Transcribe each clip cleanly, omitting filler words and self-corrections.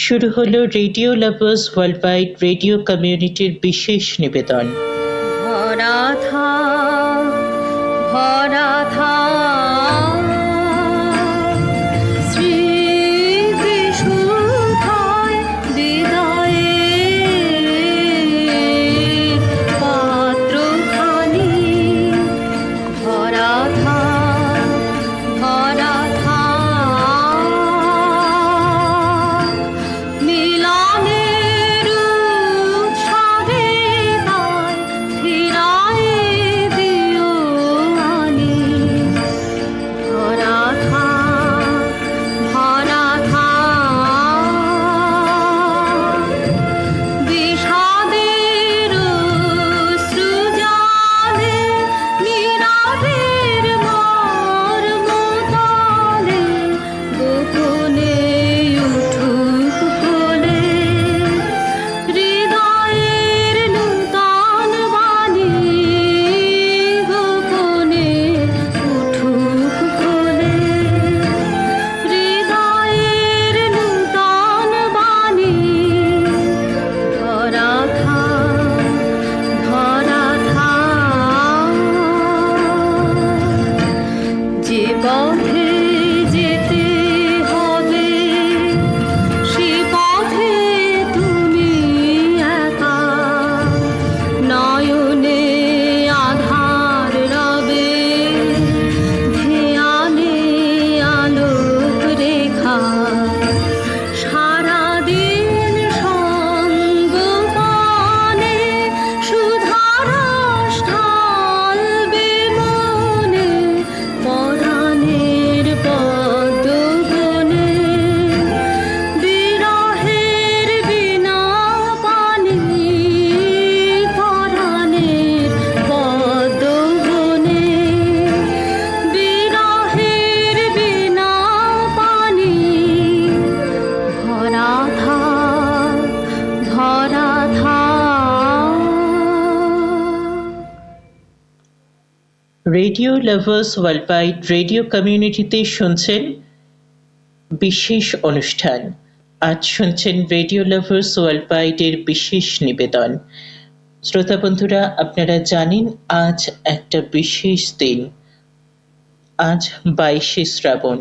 শুরু হলো radio lovers world wide radio কমিউনিটির বিশেষ নিবেদন। Radio lovers world wide radio কমিউনিটিতে শুনছেন বিশেষ অনুষ্ঠান। আজ শুনছেন রেডিও লাভার্স ওয়ার্ল্ড ওয়াইডের বিশেষ নিবেদন। শ্রোতা বন্ধুরা, আপনারা জানেন আজ একটা বিশেষ দিন। আজ 22শে শ্রাবণ,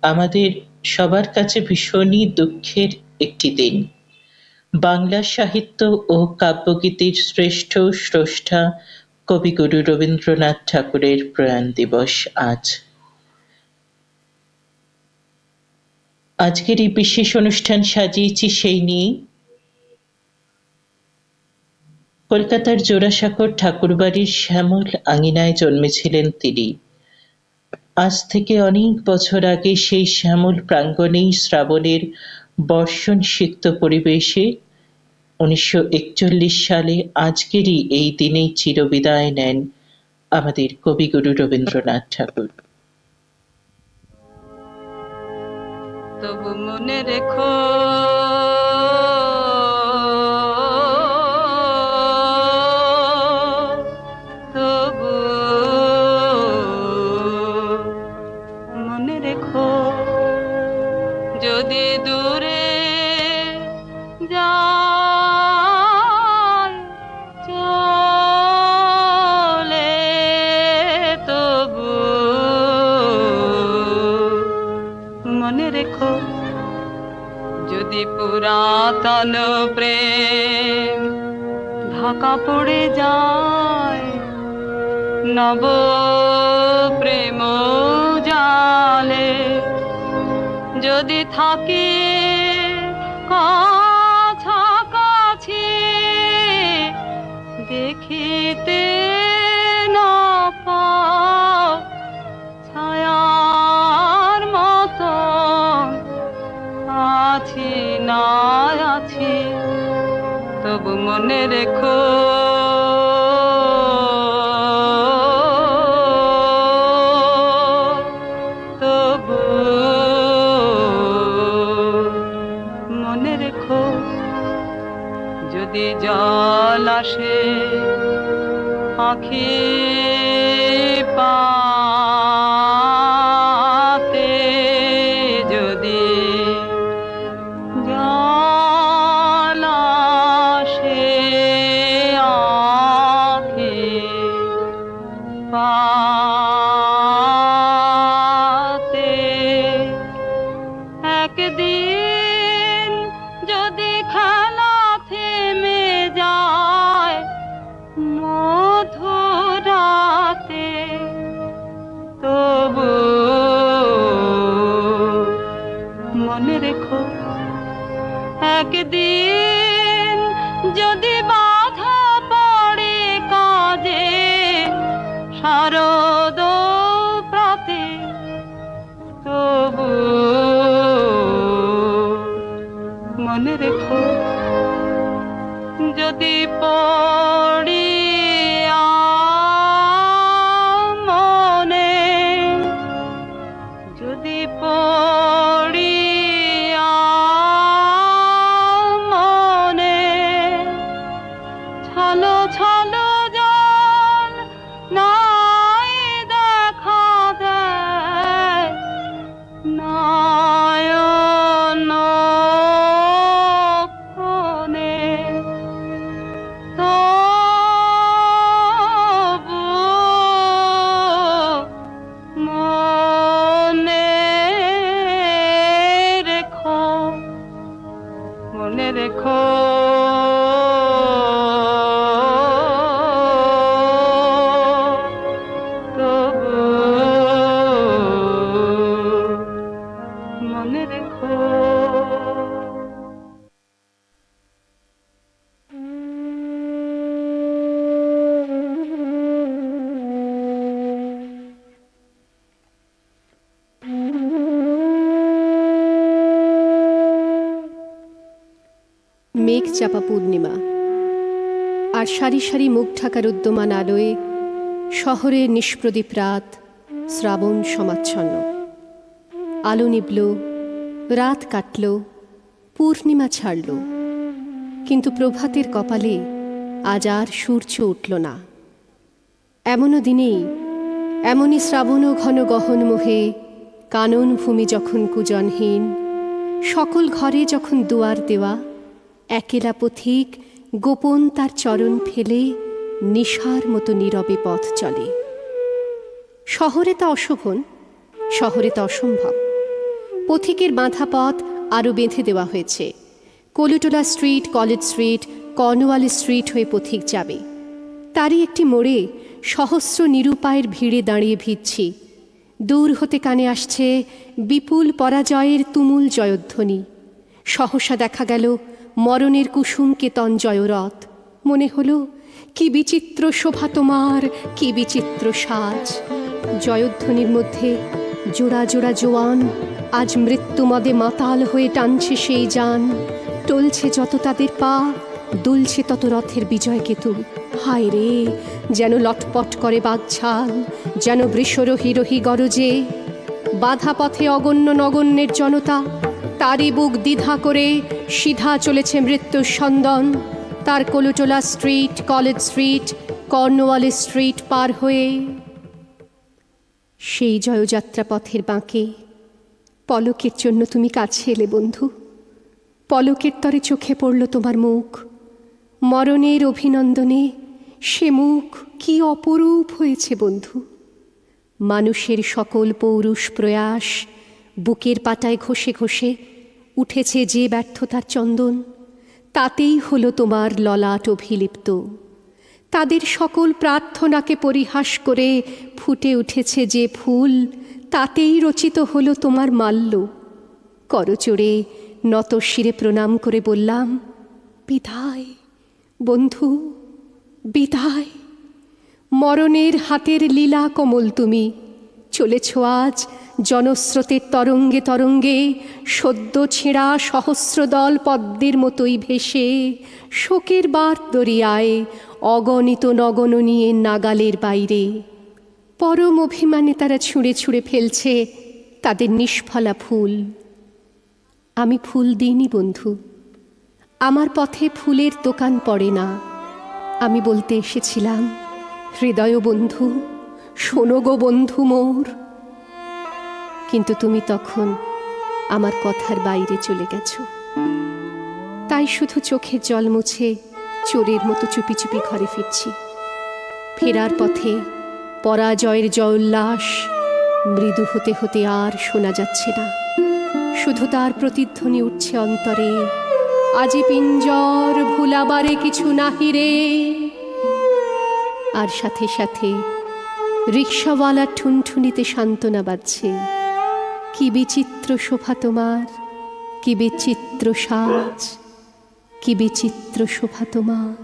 আমাদের সবার কাছে ভীষণই দুঃখের একটি দিন। বাংলা সাহিত্য ও কাব্যগীতির শ্রেষ্ঠ স্রষ্টা কবিগুরু রবীন্দ্রনাথ ঠাকুরের প্রয়াণ দিবস আজ। আজকের এই বিশেষ অনুষ্ঠান সাজিয়েছি সেই নিয়ে। কলকাতার জোড়াসাঁকোর ঠাকুরবাড়ির শ্যামল আঙিনায় জন্মেছিলেন তিনি। আজ থেকে অনেক বছর আগে সেই শ্যামল প্রাঙ্গণেই শ্রাবণের বর্ষণ সিক্ত পরিবেশে 1941 সালে আজকেরই এই দিনেই চিরবিদায় নেন আমাদের কবিগুরু রবীন্দ্রনাথ ঠাকুর। তবু মনে রেখো তবু মনে রেখো, যদি দূরে যায় চলে তবু মনে রেখো, যদি পুরাতন প্রেম ঢাকা পড়ে যায় নব প্রেম জালে, যদি থাকে কাছাকাছি দেখিতে না পাও ছায়ার মতো আছি না আছি, তবু মনে রেখো তবু মনে রেখো, যদি জল আসে আঁখি পাতে, যদি জল একদিন যদি খেলা থেমে যায় মধুরাতে, তবু মনে রেখো একদিন যদি বাধা পড়ে কাজে শারদ প্রাতে, তবু মনে রেখো যদি পড়ি মনে, যদি পড়ি মনে ছলো ছলো জল নাই দেখা দেয় নয়ন কোণে, তবু মনে রেখো, মনে রেখো তবু মনে রেখো। মেঘ চাপা পূর্ণিমা, আর সারি সারি মুখ ঢাকার উদ্যমান আলোয় শহরের নিষ্প্রদীপ রাত শ্রাবণ সমাচ্ছন্ন। আলো নিবল, রাত কাটল, পূর্ণিমা ছাড়ল, কিন্তু প্রভাতের কপালে আজ আর সূর্য উঠল না। এমনও দিনেই, এমনই শ্রাবণ ঘন গহন মোহে কানন ভূমি যখন কুজনহীন, সকল ঘরে যখন দুয়ার দেওয়া, একেলা পথিক গোপন তার চরণ ফেলে নিশার মতো নীরবে পথ চলে। শহরে তা অশোভন, শহরে তা অসম্ভব। পথিকের বাঁধা পথ আরও বেঁধে দেওয়া হয়েছে। Colootola street, college street, Cornwallis street হয়ে পথিক যাবে। তারই একটি মোড়ে সহস্র নিরুপায়ের ভিড়ে দাঁড়িয়ে ভিজছি। দূর হতে কানে আসছে বিপুল পরাজয়ের তুমুল জয়ধ্বনি। সহসা দেখা গেল মরণের কুসুম কেতন জয়রথ। মনে হলো কি বিচিত্র শোভা তোমার, কি বিচিত্র সাজ। জয়ধ্বনির মধ্যে জোড়া জোড়া জোয়ান আজ মৃত্যুমদে মাতাল হয়ে টানছে সেই যান। টলছে যত তাদের পা, দুলছে তত রথের বিজয় কেতু। হায় রে, যেন লটপট করে বাঘঝাল, যেন বৃষরোহী রোহী গরজে। বাধা পথে অগণ্য নগণ্যের জনতা, তারই বুক দ্বিধা করে সিধা চলেছে মৃত্যুর সন্দন। তার Colootola street, college street, Cornwallis street পার হয়ে সেই জয়যাত্রা পথের বাঁকে পলকের জন্য তুমি কাছে এলে বন্ধু। পলকের তরে চোখে পড়ল তোমার মুখ। মরণের অভিনন্দনে সে মুখ কি অপরূপ হয়েছে বন্ধু। মানুষের সকল পৌরুষ প্রয়াস বুকের পাটায় ঘষে ঘষে উঠেছে যে ব্যর্থতার চন্দন, তাতেই হলো তোমার ললাট অভিলিপ্ত। তাদের সকল প্রার্থনাকে পরিহাস করে ফুটে উঠেছে যে ফুল, তাতেই রচিত হলো তোমার মাল্য। করচোড়ে নত শিরে প্রণাম করে বললাম, বিদায় বন্ধু, বিদায়। মরণের হাতের লীলা কমল তুমি। চলেছ আজ জনস্রোতের তরঙ্গে তরঙ্গে, সদ্য ছেঁড়া সহস্রদল পদ্মের মতোই ভেসে। শোকের বার দরিয়ায় অগণিত নগণ নিয়ে নাগালের বাইরে। পরম অভিমানে তারা ছুঁড়ে ছুঁড়ে ফেলছে তাদের নিষ্ফলা ফুল। আমি ফুল দিইনি বন্ধু, আমার পথে ফুলের দোকান পড়ে না। আমি বলতে এসেছিলাম, হৃদয় বন্ধু, শোনো গো বন্ধু মোর। কিন্তু তুমি তখন আমার কথার বাইরে চলে গেছো। তাই শুধু চোখের জল মুছে চোরের মতো চুপি চুপি ঘরে ফিরছি। ফেরার পথে পরাজয়ের জয়োল্লাস মৃদু হতে হতে আর শোনা যাচ্ছে না। শুধু তার প্রতিধ্বনি উঠছে অন্তরে, আজি পিঞ্জর ভুলাবারে কিছু নাহি রে। আর সাথে সাথে রিক্সাওয়ালার ঠুনঠুনিতে সান্ত্বনা বাজছে, কি বিচিত্র শোভা তোমার, কি বিচিত্র সাজ, কি বিচিত্র শোভা তোমার,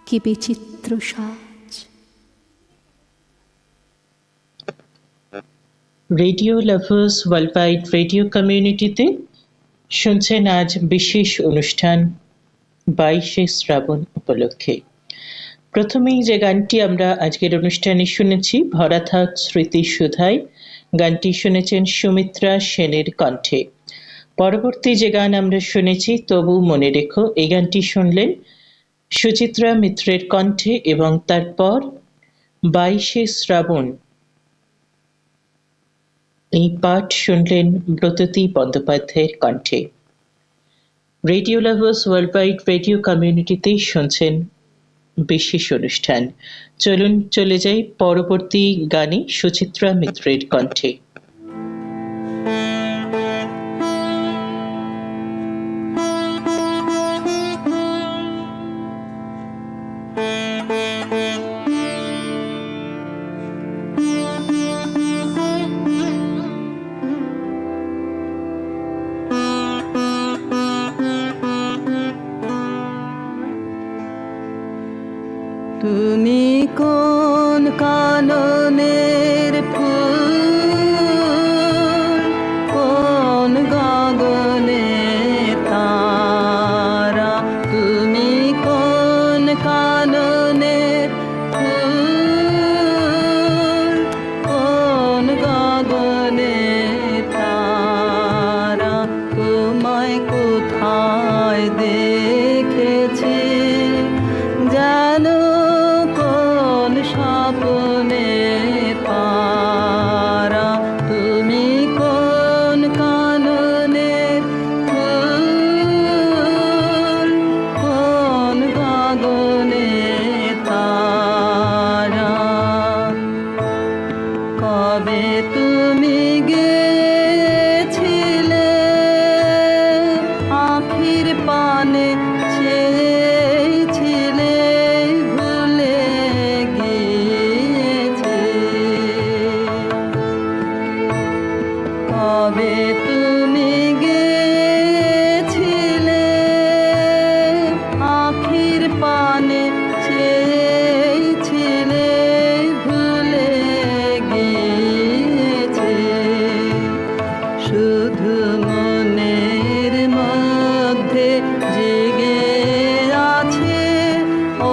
কি বিচিত্র সাজ। Radio lovers world wide radio কমিউনিটিতে শুনছেন আজ বিশেষ অনুষ্ঠান 22শে শ্রাবণ উপলক্ষে। প্রথমেই যে গানটি আমরা আজকের অনুষ্ঠানে শুনেছি, ভরা থাক স্মৃতি সুধায়, গানটি শুনেছেন সুমিত্রা সেনের কণ্ঠে। পরবর্তী যে গান আমরা শুনেছি, তবু মনে রেখো, এই গানটি শুনলেন সুচিত্রা মিত্রের কণ্ঠে, এবং তারপর 22শে শ্রাবণ এই পাঠ শুনলেন ব্রততী বন্দ্যোপাধ্যায়ের কণ্ঠে। Radio lovers world wide radio কমিউনিটিতেই শুনছেন বিশেষ অনুষ্ঠান। চলুন চলে যাই পরবর্তী গানে সুচিত্রা মিত্রের কণ্ঠে। তুমি কোন কাননের ফুল, কোন গগনে তারা, তুমি কোন কাননের ফুল, কোন গগনে তারা, তোমায় কোথায় দেখেছি জানো, স্বপ্নে পারা, তুমি কোন কাননের ফুল, কোন গগনে তারা, কবে তুমি গেছিলে আখির পানে চেয়েছিলে, ভুলে গিয়েছে, কবে তুমি গেছিলে আখির পানে চেয়েছিলে, ভুলে গিয়েছে, শুধু মনের মধ্যে জেগে আছে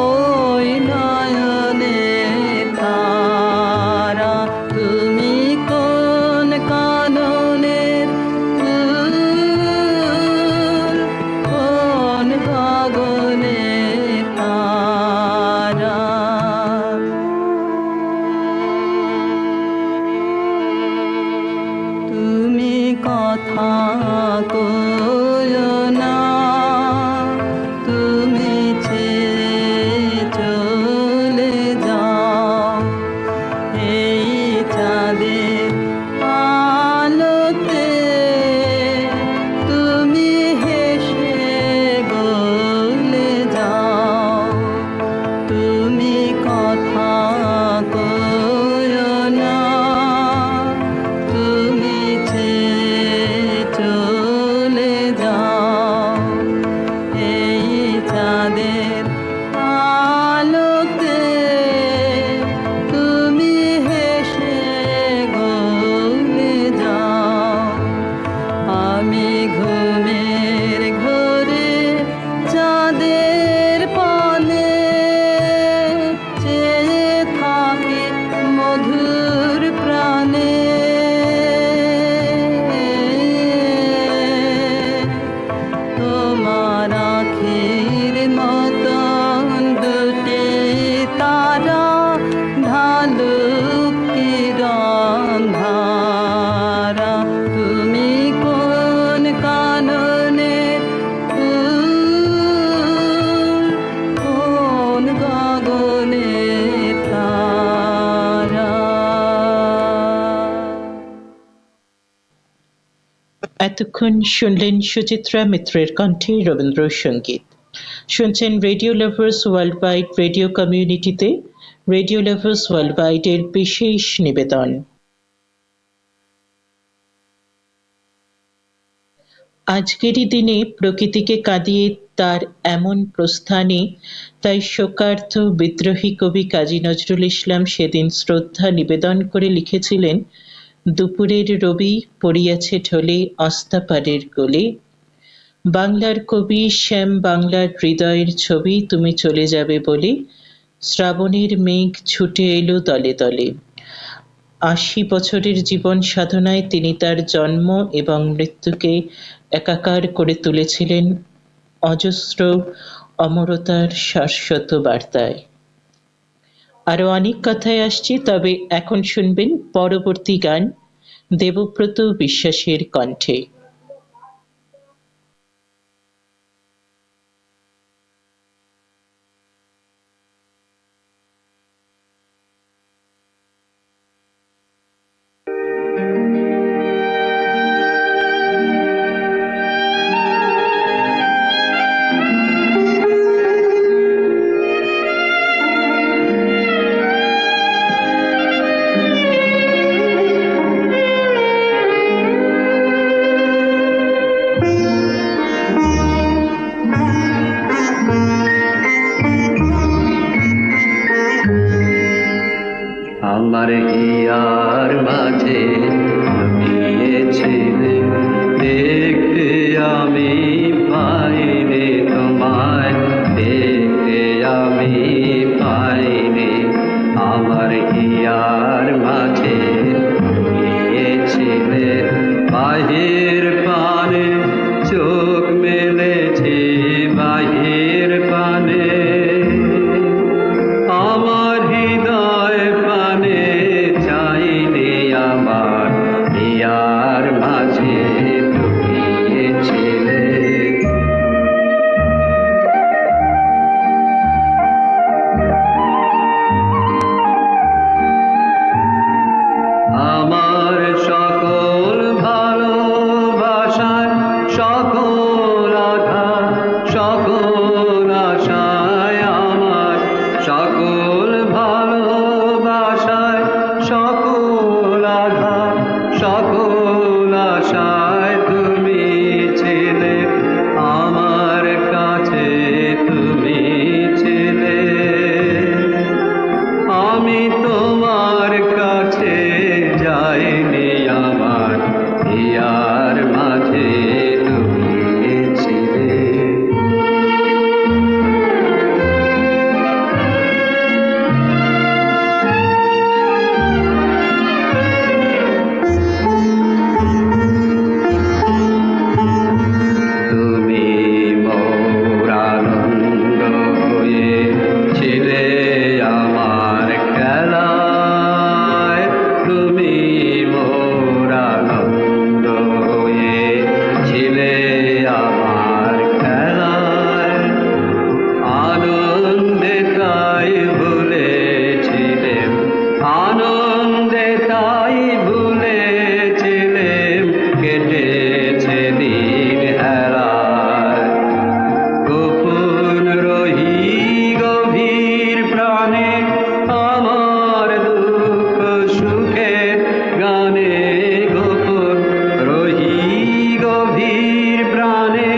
ওই নয়নে তারা, তুমি কোন কাননের ফুল, কোন গগনে তারা। তুমি কথা কইও না, তুমি ছেড়ে চলে যাও, এই চাঁদের আলোতে তুমি হেসে বলে যাও, তুমি কথা কইও না, তুমি ছেড়ে চলে যাও, এতক্ষণ শুনলেন সুচিত্রা মিত্রের কণ্ঠে রবীন্দ্রসঙ্গীত। শুনছেন radio lovers world wide radio কমিউনিটিতে রেডিও লাভার্স ওয়ার্ল্ড ওয়াইডের বিশেষ নিবেদন। আজকেরই দিনে প্রকৃতিকে কাঁদিয়ে তার এমন প্রস্থানে তাই শোকার্ত বিদ্রোহী কবি কাজী নজরুল ইসলাম সেদিন শ্রদ্ধা নিবেদন করে লিখেছিলেন, দুপুরের রবি পড়িয়াছে ঢলে আস্তাপারের কোলে, বাংলার কবি শ্যাম বাংলার হৃদয়ের ছবি তুমি চলে যাবে বলে, শ্রাবণের মেঘ ছুটে এলো দলে দলে। ৮০ বছরের জীবন সাধনায় তিনি তার জন্ম এবং মৃত্যুকে একাকার করে তুলেছিলেন অজস্র অমরতার শাশ্বত বার্তায়। আরো অনেক কথায় আসছি, তবে এখন শুনবেন পরবর্তী গান দেবব্রত বিশ্বাসের কণ্ঠে। আমার হিয়ার মাঝে লুকিয়েছিলে, দেখতে আমি পাইনি তোমায়, দেখতে আমি পাইনি। আমার হিয়ার মাঝে লুকিয়েছিলে, বাহির পানে চোখ মেলেছি, বাহির পানে আমার হৃদয় পানে চাইলে, আমার হিয়ার মাঝে লুকিয়েছিলে। আমার সকল ভালোবাসায়, সকল আঘাত, সকল আশায়, আমার সকল ভালোবাসায়, সকল আঘাত, সকল আশায় তুমি ছিলে, আমার কাছে তুমি ছিলে। আমি তোমার কাছে যাইনি, আমার হিয়ার মাঝে লুকিয়েছিলে। তুমি মোর আনন্দ হয়ে ছিলে আমার খেলায়, তুমি মোর আনন্দ হয়ে ছিলে আমার খেলায়। আনন্দে তাই ভুলেছিলেম, আনন্দে তাই ভুলেছিলেম, কেটেছে দিন হেলায়। গোপন রহি গভীর প্রাণে, আমার দুঃখ সুখের গানে, গোপন রহি গভীর প্রাণে,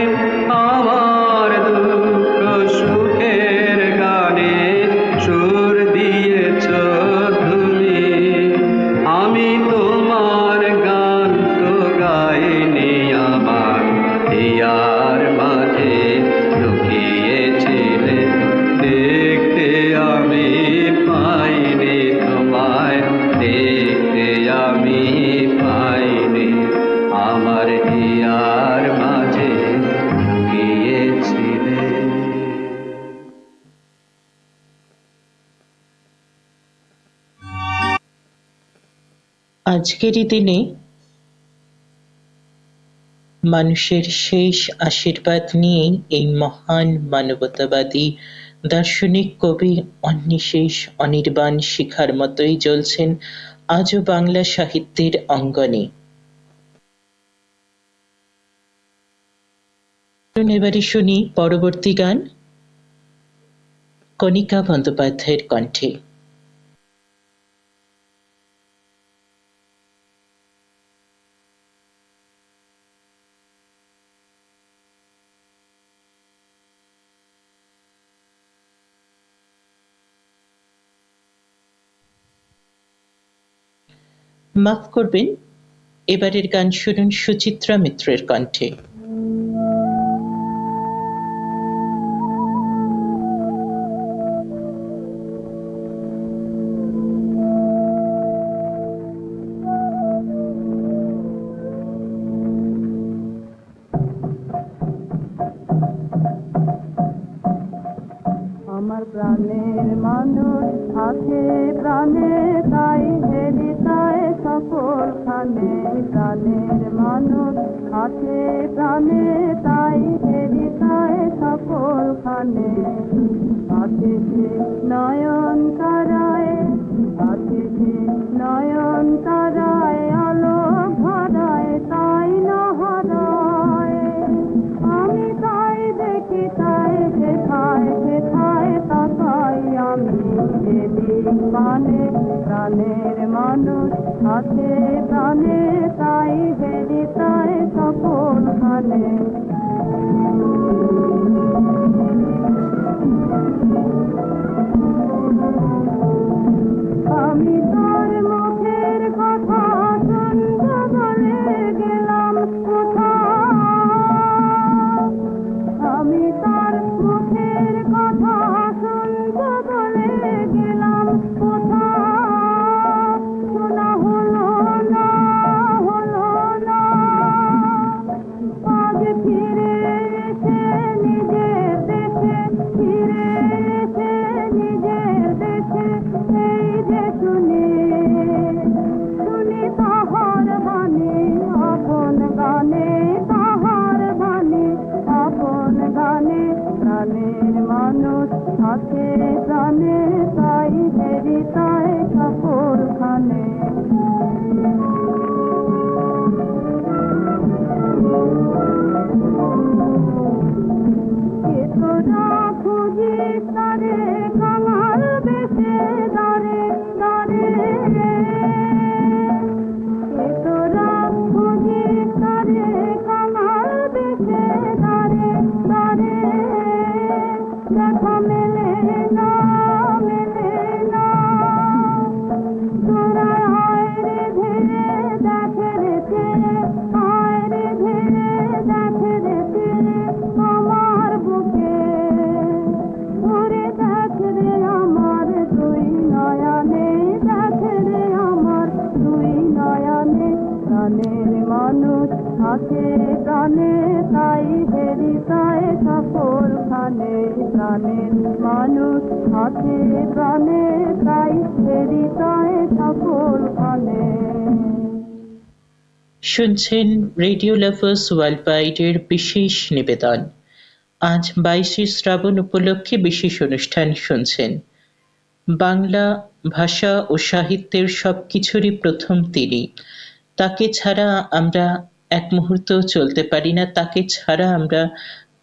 আমার দুঃখ সুখের গানে সুর দিয়েছ তুমি। আমি তোমার গান তো গাইনি, আমার হিয়ার মাঝে লুকিয়েছিলে, দেখতে আমি পাইনি তোমায়, দেখতে আমি পাইনি। আমার হিয়ার মাঝে লুকিয়েছিলে। আজকেরই দিনে মানুষের শেষ আশীর্বাদ নিয়েই এই মহান মানবতাবাদী দার্শনিক কবি অনিশেষ অনির্বাণ শিখার মতোই জ্বলছেন আজও বাংলা সাহিত্যের অঙ্গনে। এবারে শুনি পরবর্তী গান কণিকা বন্দ্যোপাধ্যায়ের কণ্ঠে। মাফ করবেন, এবারের গান শুনুন সুচিত্রা মিত্রের কণ্ঠে। আমার প্রাণের মানুষ আছে প্রাণে তাই হেরিতায় সকল খানে, প্রাণের মানুষ আছে প্রাণে তাই হেরিতায় সকল খানে। আছে যে নয়ন তারায়, আছে যে নয়ন তারায় আলো ভরায় তাই না হারায়। আমি তাই দেখি তাই যেথায় যেথায় তাকাই আমি যেদিক পানে, প্রাণের মানুষ আছে প্রাণে তাই হেরিতায় সকল খানে। আমি তার মুখের কথা শুনতে বলে গেলাম কোথাও, আমি তার মুখের কথা শুনতে বলে গেলাম কোথাও। শোনা হলো না, হলো না, আজ ফিরে এসে নিজের দেশে, ফিরে এসে নিজের দেশে এই যে শুনি, শুনি তাহার বাণী আপন গানে, তাহার বাণী আপন গানে। প্রাণের মানুষ আছে প্রাণে তাই হেরিতায় সকল খানে। কে তোরা খুঁজিস তারে কাঙাল বেশে দাঁড়ে দাঁড়ে, কে তোরা খুঁজিস তারে কাঙাল বেশে দাঁড়ে দাঁড়ে। দেখা মেলে না, মেলে না, তোরা আয় রে ধীরে দেখে রে চেয়ে, আয় রে ধীরে দেখে রে চেয়ে আমার বুকে। ওরে দেখ রে আমার দুই নয়নে, দেখ রে আমার দুই নয়নে। প্রাণের মানুষ আছে প্রাণে তাই হেরিতায় সকল খানে, প্রাণের মানুষ আছে প্রাণে তাই হেরিতায় সকল খানে। শুনছেন রেডিও লাভার্স ওয়ার্ল্ড ওয়াইডের বিশেষ নিবেদন। আজ 22শে শ্রাবণ উপলক্ষে বিশেষ অনুষ্ঠান শুনছেন। বাংলা ভাষা ও সাহিত্যের সবকিছুরই প্রথম তিনি। তাকে ছাড়া আমরা এক মুহূর্ত চলতে পারি না, তাকে ছাড়া আমরা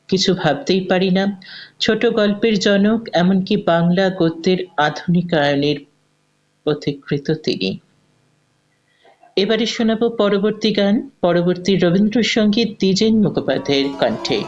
কিছু ভাবতেই পারি না। ছোট গল্পের জনক, এমনকি বাংলা গদ্যের আধুনিকায়নের পথিকৃৎ তিনি। এবারে শোনাব পরবর্তী গান, পরবর্তী রবীন্দ্রসঙ্গীত দ্বিজেন মুখোপাধ্যায়ের কণ্ঠে।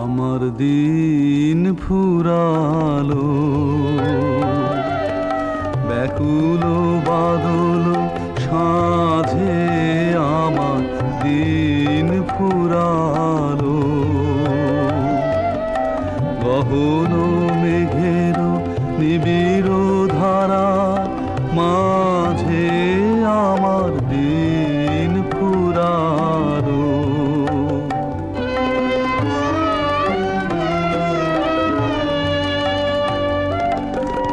আমার দিন ফুরালো, ব্যাকুল বাদল সাঁঝে আমার দিন ফুরালো। গহন মেঘের নিবিড় ধারা মাঝে আমার দিন ফুরালো।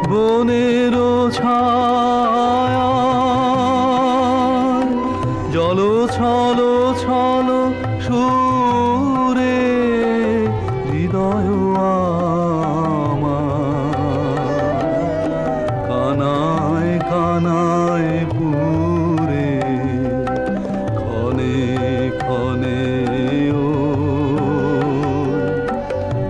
বনের ছায়া জল ছল ছল সুরে হৃদয় আমার কানায় কানায় পুরে ক্ষণে ক্ষণে ও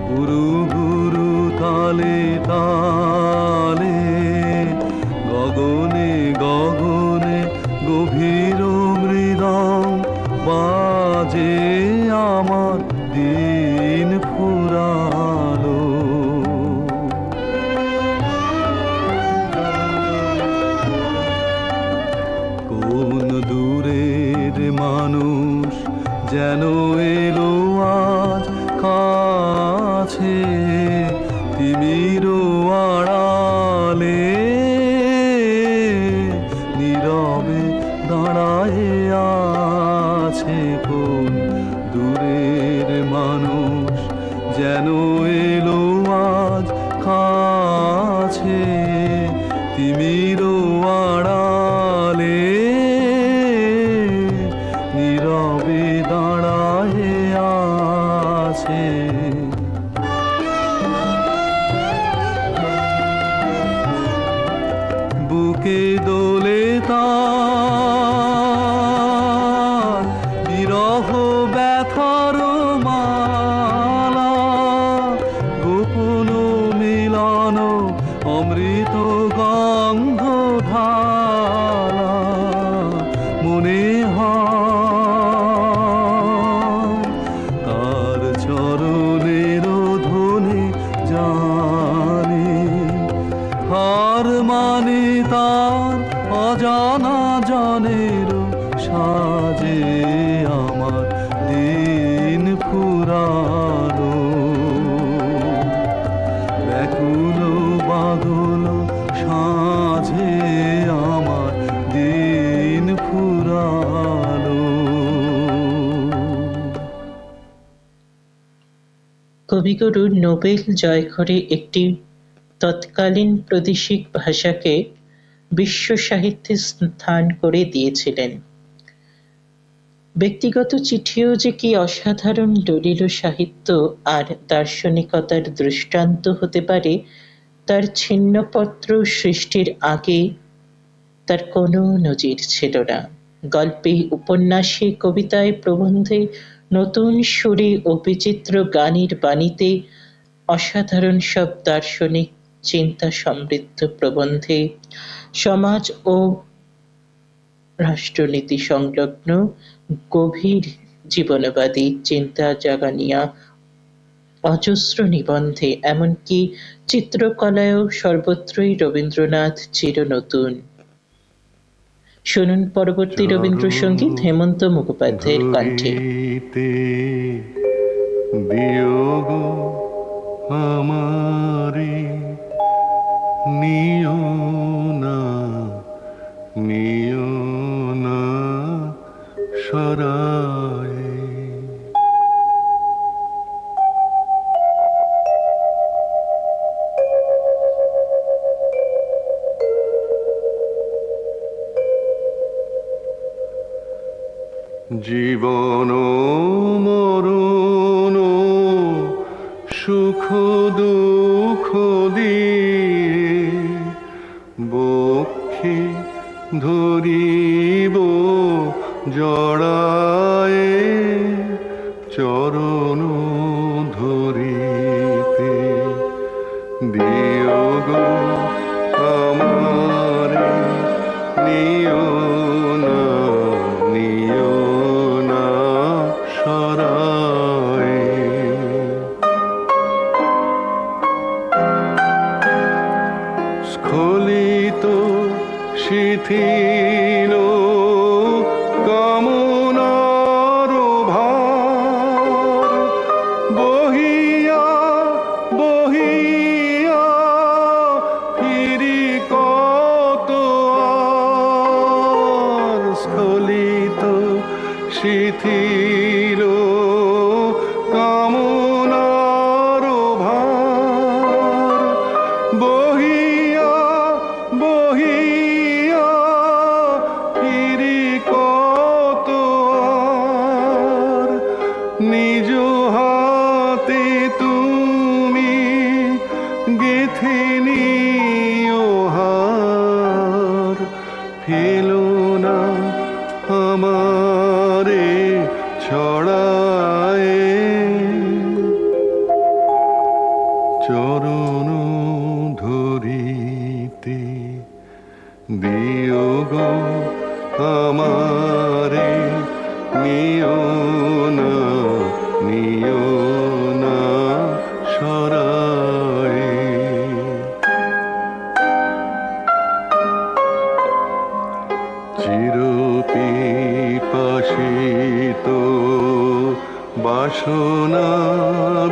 গুরু গুরু তালে তালে গগনে গগনে গভীর মৃদং বাজে আমার দিন ফুরালো। কোন দূরের মানুষ যেন এলো আজ কাছে তিমির আড়ালে নীরবে দাঁড়ায় আছে। কোন দূরের মানুষ যেন এলো আজ কাছে তিমির আড়ালে নীরবে দাঁড়ায় আছে। বুকে দোলে তার বিরহ ব্যথার মালা গোপন মিলন অমৃত গন্ধ ঢালা মনে হয় তার চরণের ধ্বনি জানে হার মানে তার অজানা জনের সাজে আমার দিন ফুরালো। ব্যাকুল বাদল সাজে আমার দিন ফুরালো। কবিগুরু নোবেল জয় করে একটি তৎকালীন প্রাদেশিক ভাষাকে বিশ্ব সাহিত্যে স্থান করে দিয়েছিলেন। ব্যক্তিগত চিঠিও যে কি অসাধারণ দলিল সাহিত্য আর দার্শনিকতার দৃষ্টান্ত হতে পারে তার ছিন্নপত্র সৃষ্টির আগে তার কোনো নজির ছিল না। গল্পে, উপন্যাসে, কবিতায়, প্রবন্ধে, নতুন সুরে ও বিচিত্র গানের বাণীতে অসাধারণ সব দার্শনিক চিন্তা সমৃদ্ধ প্রবন্ধে সমাজ ও রাষ্ট্রনীতি সংলগ্ন গভীর জীবনবাদী চিন্তা জাগানিয়া অজস্র নিবন্ধে, এমনকি চিত্রকলায়ও সর্বত্রই রবীন্দ্রনাথ চিরনতুন। শুনুন পরবর্তী রবীন্দ্রসঙ্গীত হেমন্ত মুখোপাধ্যায়ের কণ্ঠে। বিয়োগ আমারে নিও না নিও না সরায় জীবন মরণ সুখ দুঃখ দিয়ে বক্ষে ধরিব জড়ায় চরণ ধরিতে বিয়োগ আমারে নিও না নিও না সরায় স্খলিত শিথিল কামনার ভার বহিয়া বহিয়া ফিরি কত আর স্খলিত শিথিল কামনার ভার বহিয়া নিও হার, ফেলো না আমারে ছড়ায়। চরণ ধরিতে দিও গো আমারে, নিও না, নিও না সরায়। চিরপিপাসিত বাসনা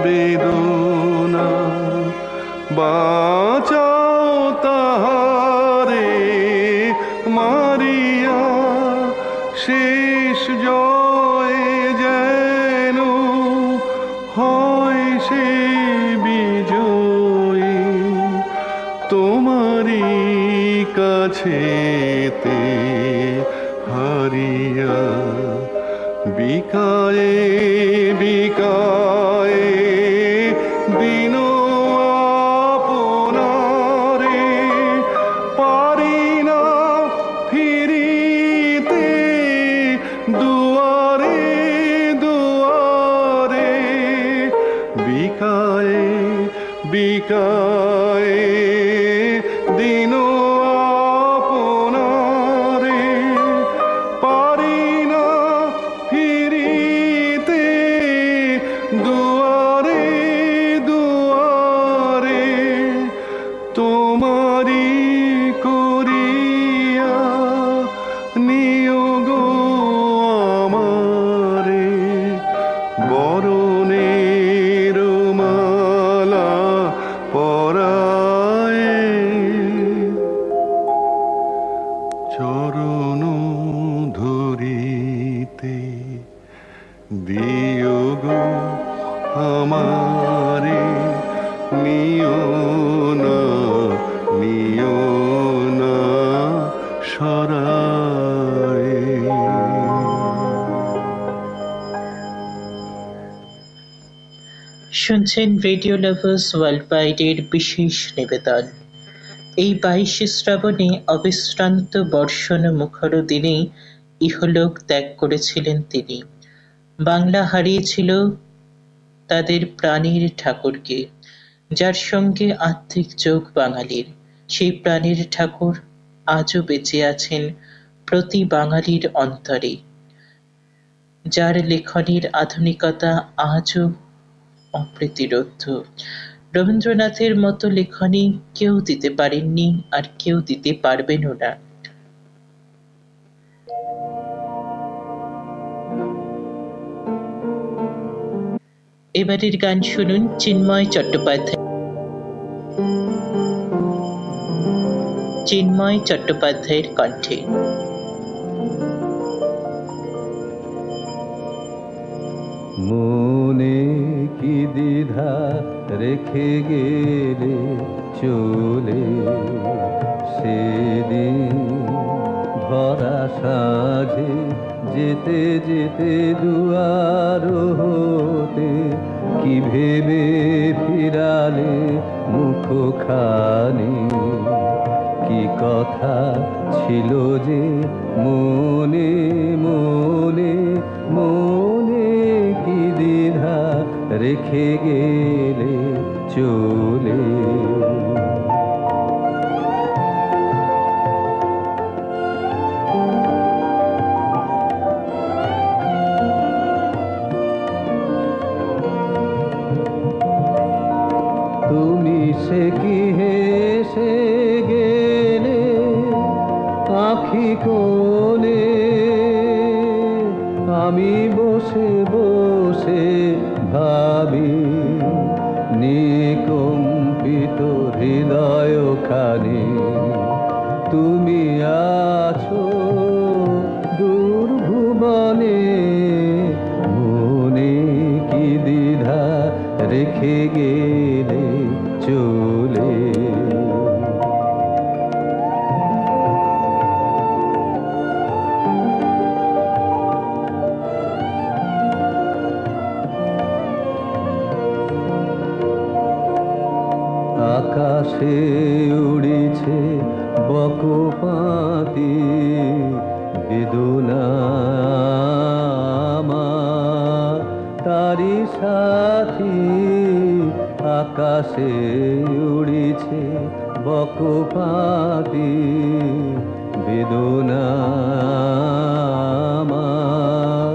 বেদনা, বাঁচাও তাহারে মারিয়া, শেষ জয় যেন হয় সে বিজয়ী। তোমারই কাছেতে হারিয়া, বিকায়ে বিকায়ে দিন আপনারে, পারি না ফিরিতে দুয়ারে দুয়ারে। বিকায়ে বিকায়ে দিন আপনারে, পারি না ফিরিতে দুয়ারে দুয়ারে। তোমারি করিয়া নিও গো আমারে, বরণের মালা পরায়ে। চরণ ধরিতে দিও গো আমারে, নিও না, নিও না সরায়। শুনছেন রেডিও লাভার্স ওয়ার্ল্ড ওয়াইডের বিশেষ নিবেদন। এই 22শে শ্রাবণে অবিশ্রান্ত বর্ষণ মুখর দিনে ইহলোক ত্যাগ করেছিলেন তিনি। বাংলা হারিয়েছিল তাদের প্রাণীর ঠাকুরকে, যার সঙ্গে আত্মিক যোগ বাঙালির। সেই প্রাণীর ঠাকুর আজও বেঁচে আছেন প্রতি বাঙালির অন্তরে, যার লেখনীর আধুনিকতা আজও অপ্রতিরোধ্য। রবীন্দ্রনাথের মতো লেখনী কেউ দিতে পারেননি, আর কেউ দিতে পারবেনও না। এবারের গান শুনুন চিন্ময় চট্টোপাধ্যায়ের কণ্ঠে। মনে কি দ্বিধা রেখে গেলে চলে, সেদিন ভরা সাঁঝে যেতে যেতে দুয়ার হতে, কি ভেবে ফিরালে মুখখানি, কি কথা ছিল যে মনে মনে মনে, কি দ্বিধা রেখে গেলে চলে। তুমি সে কি হেসে গেলে আঁখি কোণে, আমি বসে বসে ভাবি নিকম্পিত হৃদয়খানি, তুমি আছো দূর ভুবনে, মনে কি দ্বিধা রেখে গেলে চলে। আকাশে উড়িছে বকপাতি বেদনা আমার, তারি সাথী আকাশে উড়িছে বকপাতি বেদনা আমার,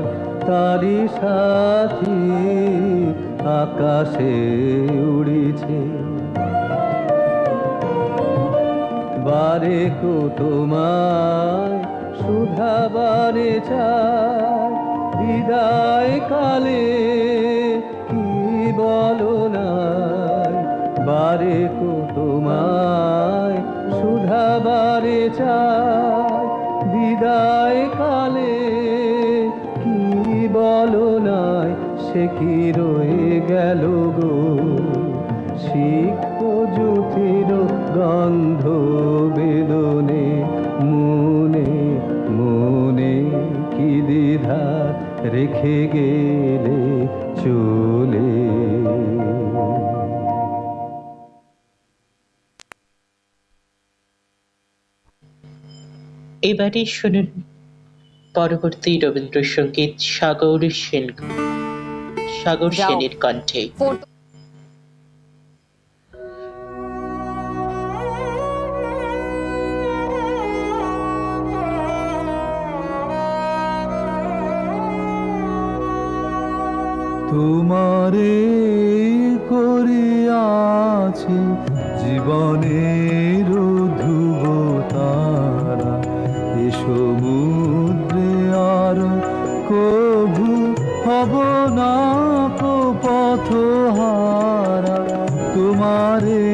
তারি সাথী আকাশে উড়িছে। বারে কো তোমায় শুধাবারে চাই, বিদায় কালে কি বলো নাই। বারে কো তোমায় শুধাবারে চাই, বিদায় কালে কি বলো নাই। সে কি রয়ে গেল গো সিক্ত জ্যোতির গন্ধ বেদনে, মনে মনে কি দ্বিধা রেখে গেলে চলে। এবারে শুনুন পরবর্তী রবীন্দ্রসঙ্গীত সাগর সেনের কণ্ঠে। তোমারে করিয়াছি জীবনের ধ্রুব তারা, এ সমুদ্রে আর কভু হব না কো পথহারা। তোমারে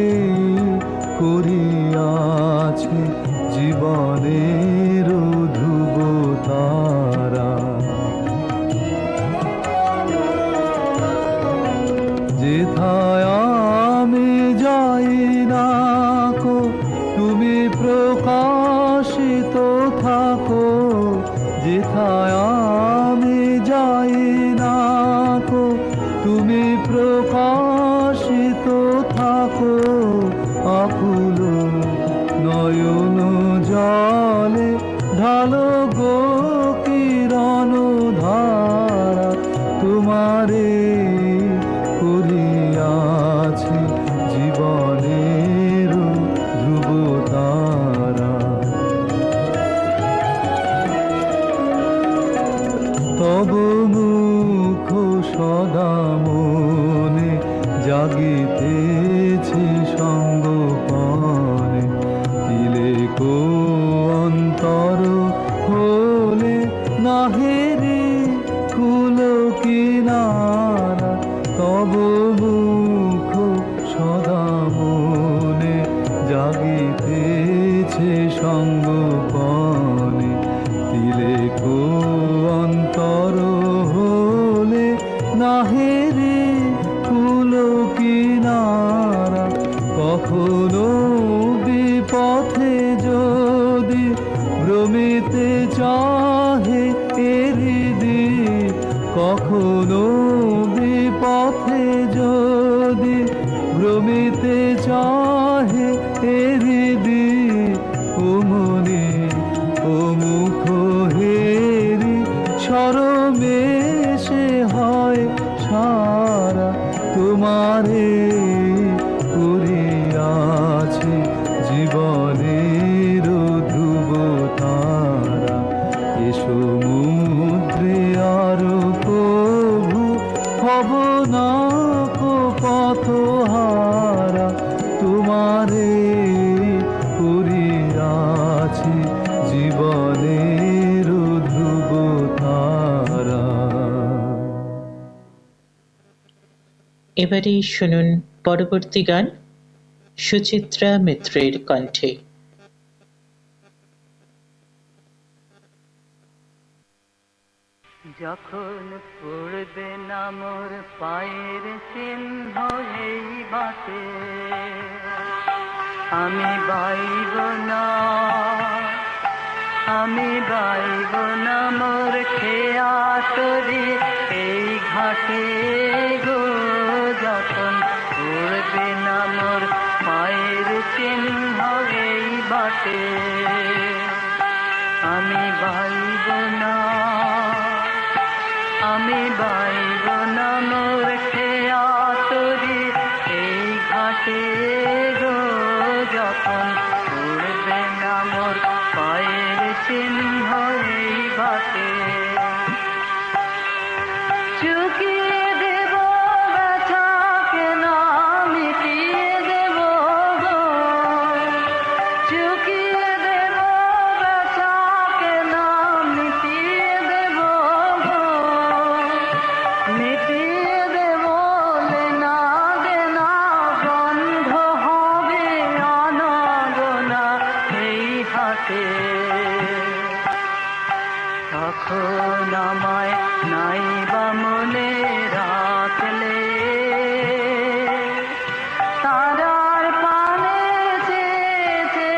করিয়াছি জীবনের ধ্রুব তারা, যেথায় আমি যাই না কো তুমি প্রকাশিত থাকো। যেথায় আমি যাই না কো তুমি প্রকাশিত থাকো। আকুল নয়ন জলে ঢালো গো কিরণ ধারা, তোমারে করিয়াছি জীবনের ধ্রুব তারা। তব মুখ সদা মনে জাগিতেছে সঙ্গপানে, তিলেকো অন্তর হলে নাহেরে কুল কিনারা। তব মুখ সদা মনে জাগিতেছে সঙ্গপানে, তিলেকো অন্তর হলে নাহেরে কুল কিনারা। কখনো বিপথে যদি ভ্রমিতে চাহে এরিদি, কখনো বিপথে যদি ভ্রমিতে চাহে এরিদি, ও মনে ও মুখ হেরি সরমেশে হয় সারা। তোমারে করিয়াছি জীবনের ধ্রুব তারা, এ সমুদ্রে আর কভু হব না কো পথহারা। তোমারে করিয়াছি জীবনের ধ্রুব তারা। এবারে শুনুন পরবর্তী গান সুচিত্রা মিত্রের কণ্ঠে। যখন পড়বে না মোর পায়ের চিহ্ন এই বাতে, আমি বাইব না, আমি বাইব না মোর খেয়া তরি এই ঘাটে গো। যখন পড়বে না মোর পায়ের চিহ্ন ঘাটে আমি বাইব না, আমি বাইব না মোর খেয়া তরি এই ঘাটে গো, যখন উড়বে না মোর পায়ের চিহ্ন এই ঘাটে। চুকিয়ে দেব ব্যথাকে না মিটিয়ে দেব গো, চুকিয়ে দেব ব্যথাকে না মিটিয়ে দেব গো, মিটিয়ে দেব লেনা দেনা বন্ধ হবে আনাগোনা এই হাতে। তখন আমায় নাই বা মনে রাখলে তারার পানে চেয়েছে,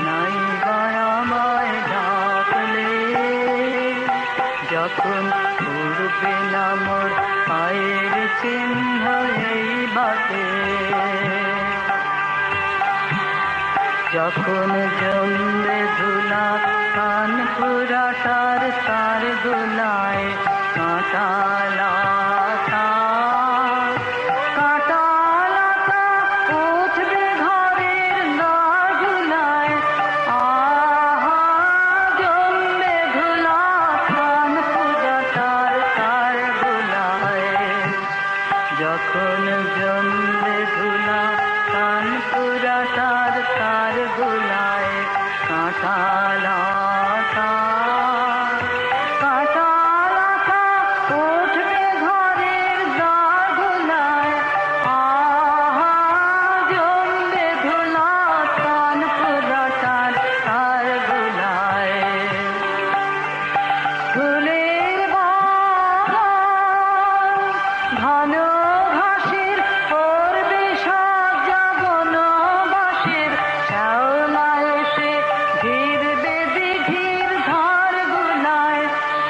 নাই বা আমায় ডাকলে যখন উড়বে না মোর পায়ের চিহ্ন এই বাটে। যখন জমবে ধুলা কান পুরা তার তার দোলায় কাঁটা লতা, কাঁটা লতা উঠবে ঘরের দাগুলায়, আহা জমবে ধুলা কান পুরা তার তার দোলায়। যখন জমবে ধুলা কান পুরা তার তার দোলায়, কাঁটা লতা, কাঁটা লতা উঠবে ঘরের দাগুলায়, আহা জমবে ধুলা কান পুরা তার তার দোলায়। ফুলের বাগান ঘন ঘাসের পড়বে সাজা বনবাসের, শ্যাওলা এসে ঘিরবে দিঘির ধার গুলায়।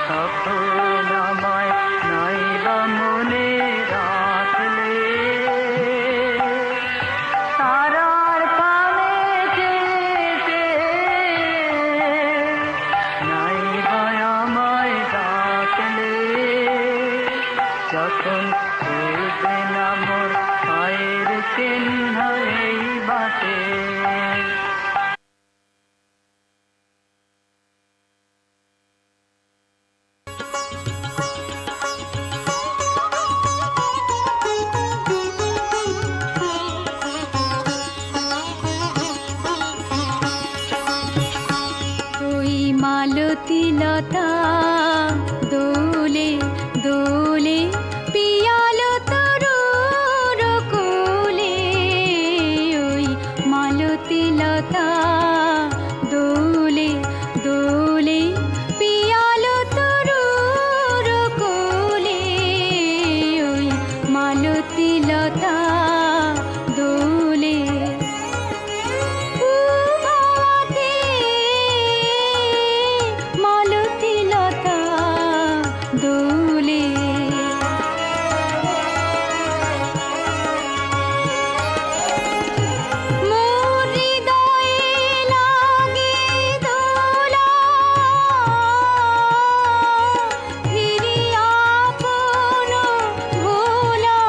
তখন আমায় নাই বা মনে রাখলে তারার পানে যেতে, নাই বা আমায় ডাকলে যখন উড়বে না মোর পায়ের চিহ্ন এই বাটে। ওই মালতী লতা দোলে দোলে পিয়ালো তরুর কোলে, ওই মালতী লতা দোলে দোলে পিয়ালো তরুর কোলে, ওই মালতী লতা দোলে। উভাতে মালতী লতা দোলে, মোর হৃদয়ে লাগে দোলা, ফিরিয়া আপন ভোলা,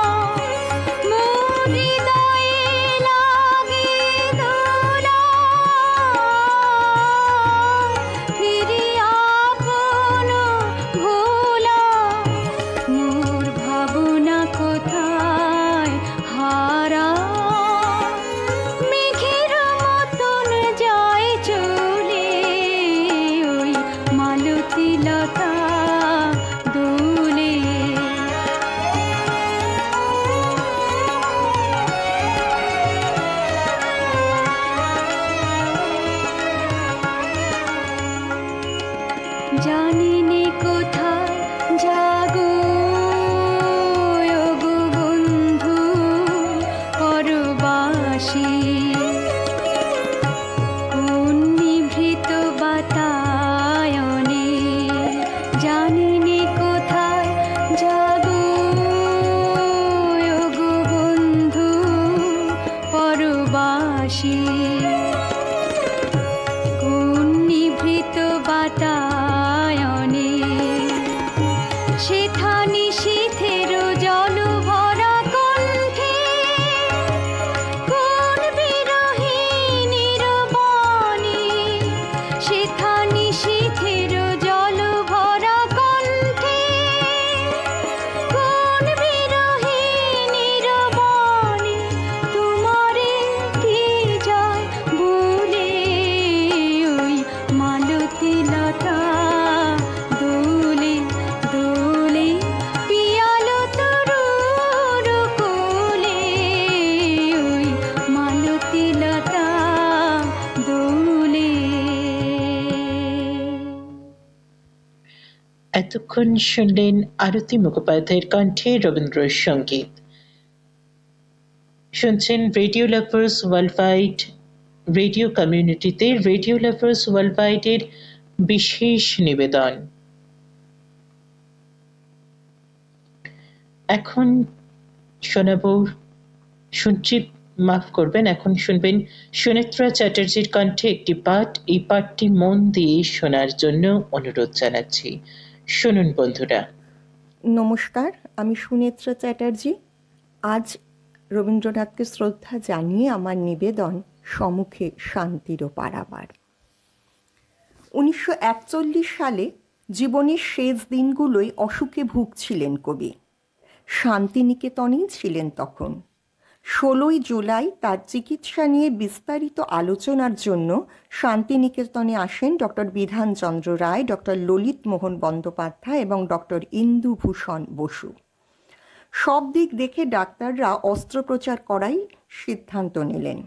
মোর হৃদয়ে লাগে দোলা, ফিরিয়া আপন ভোলা, মোর ভাবনা কোথায় হারা, মেঘের মতন যায় চলে, ওই মালতী লতা দোলে। জানি নে কোথায় জাগো ওগো বন্ধু পরবাসী, কোন নিভৃত বাতায়নে, জানি নে কোথায় জাগো ওগো বন্ধু পরবাসী। ভাসি কোন নিভৃত বাতায়নে সেথা নিশীথের জল ভরা কণ্ঠে কোন বিরহিণীর বনে সেথা নিশীথের জল ভরা কণ্ঠে কোন বিরহিণীর বনে তোমারে কি যায় বলে ওই মালতী লতা দোলে দোলে পিয়ালো তরুর কোলে ওই মালতী লতা দোলে। এতক্ষণ শুনলেন আরতি মুখোপাধ্যায়ের কণ্ঠে রবীন্দ্রসঙ্গীত। শুনছেন রেডিও লাভার্স ওয়ার্ল্ডওয়াইড রেডিও কমিউনিটিতে রেডিও লাভার্স ওয়ার্ল্ডওয়াইডের বিশেষ নিবেদন। এখন এখন শুনবেন সুনেত্রা চ্যাটার্জির কণ্ঠে একটি পাঠ। এই পাঠটি মন দিয়ে শোনার জন্য অনুরোধ জানাচ্ছি। শুনুন বন্ধুরা। নমস্কার, আমি সুনেত্রা চ্যাটার্জি। আজ রবীন্দ্রনাথকে শ্রদ্ধা জানিয়ে আমার নিবেদন সম্মুখে শান্তিরও পারাবার। 1941 সালে জীবনের শেষ দিনগুলোই অসুখে ভুগছিলেন কবি। শান্তিনিকেতনেই ছিলেন তখন। 16ই জুলাই তার চিকিৎসা নিয়ে বিস্তারিত আলোচনার জন্য শান্তিনিকেতনে আসেন ডক্টর বিধানচন্দ্র রায়, ডক্টর ললিত মোহন বন্দ্যোপাধ্যায় এবং ডক্টর ইন্দুভূষণ বসু। সব দিক দেখে ডাক্তাররা অস্ত্রোপচার করাই সিদ্ধান্ত নিলেন।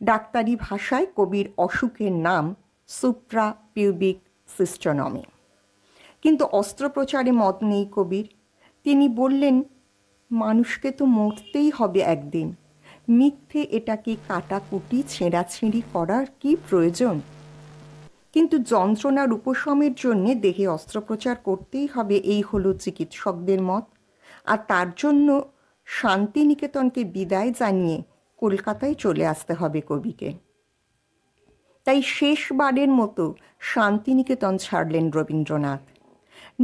ডাক্তারি ভাষায় কবির অসুখের নাম সুপ্রাপিউবিক সিস্টোনমি। কিন্তু অস্ত্রোপচারে মত নেই কবির। তিনি বললেন, মানুষকে তো মরতেই হবে একদিন, মিথ্যে এটাকে কাটাকুটি ছেঁড়াছিঁড়ি করার কি প্রয়োজন? কিন্তু যন্ত্রণার উপশমের জন্যে দেহে অস্ত্রোপচার করতেই হবে, এই হলো চিকিৎসকদের মত। আর তার জন্য শান্তিনিকেতনকে বিদায় জানিয়ে কলকাতায় চলে আসতে হবে কবিকে। তাই শেষবারের মতো শান্তিনিকেতন ছাড়লেন রবীন্দ্রনাথ।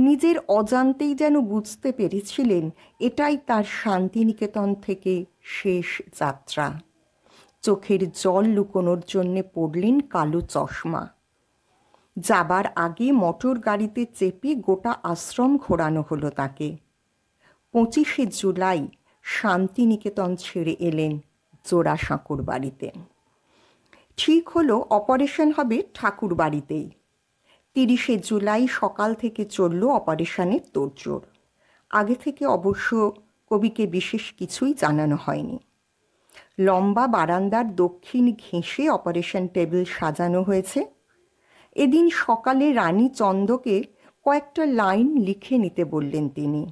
নিজের অজান্তেই যেন বুঝতে পেরেছিলেন এটাই তার শান্তিনিকেতন থেকে শেষ যাত্রা। চোখের জল লুকোনোর জন্যে পরলেন কালো চশমা। যাবার আগে মোটর গাড়িতে চেপে গোটা আশ্রম ঘোরানো হলো তাকে। 25শে জুলাই শান্তিনিকেতন ছেড়ে এলেন জোড়াসাঁকোর বাড়িতে। ঠিক হলো অপারেশন হবে ঠাকুর বাড়িতেই। 30শে জুলাই সকাল থেকে চলল অপারেশনের তোড়জোড়। আগে থেকে অবশ্য কবিকে বিশেষ কিছুই জানানো হয়নি। লম্বা বারান্দার দক্ষিণ ঘেঁষে অপারেশন টেবিল সাজানো হয়েছে। এদিন সকালে রানী চন্দকে কয়েকটা লাইন লিখে নিতে বললেন তিনি,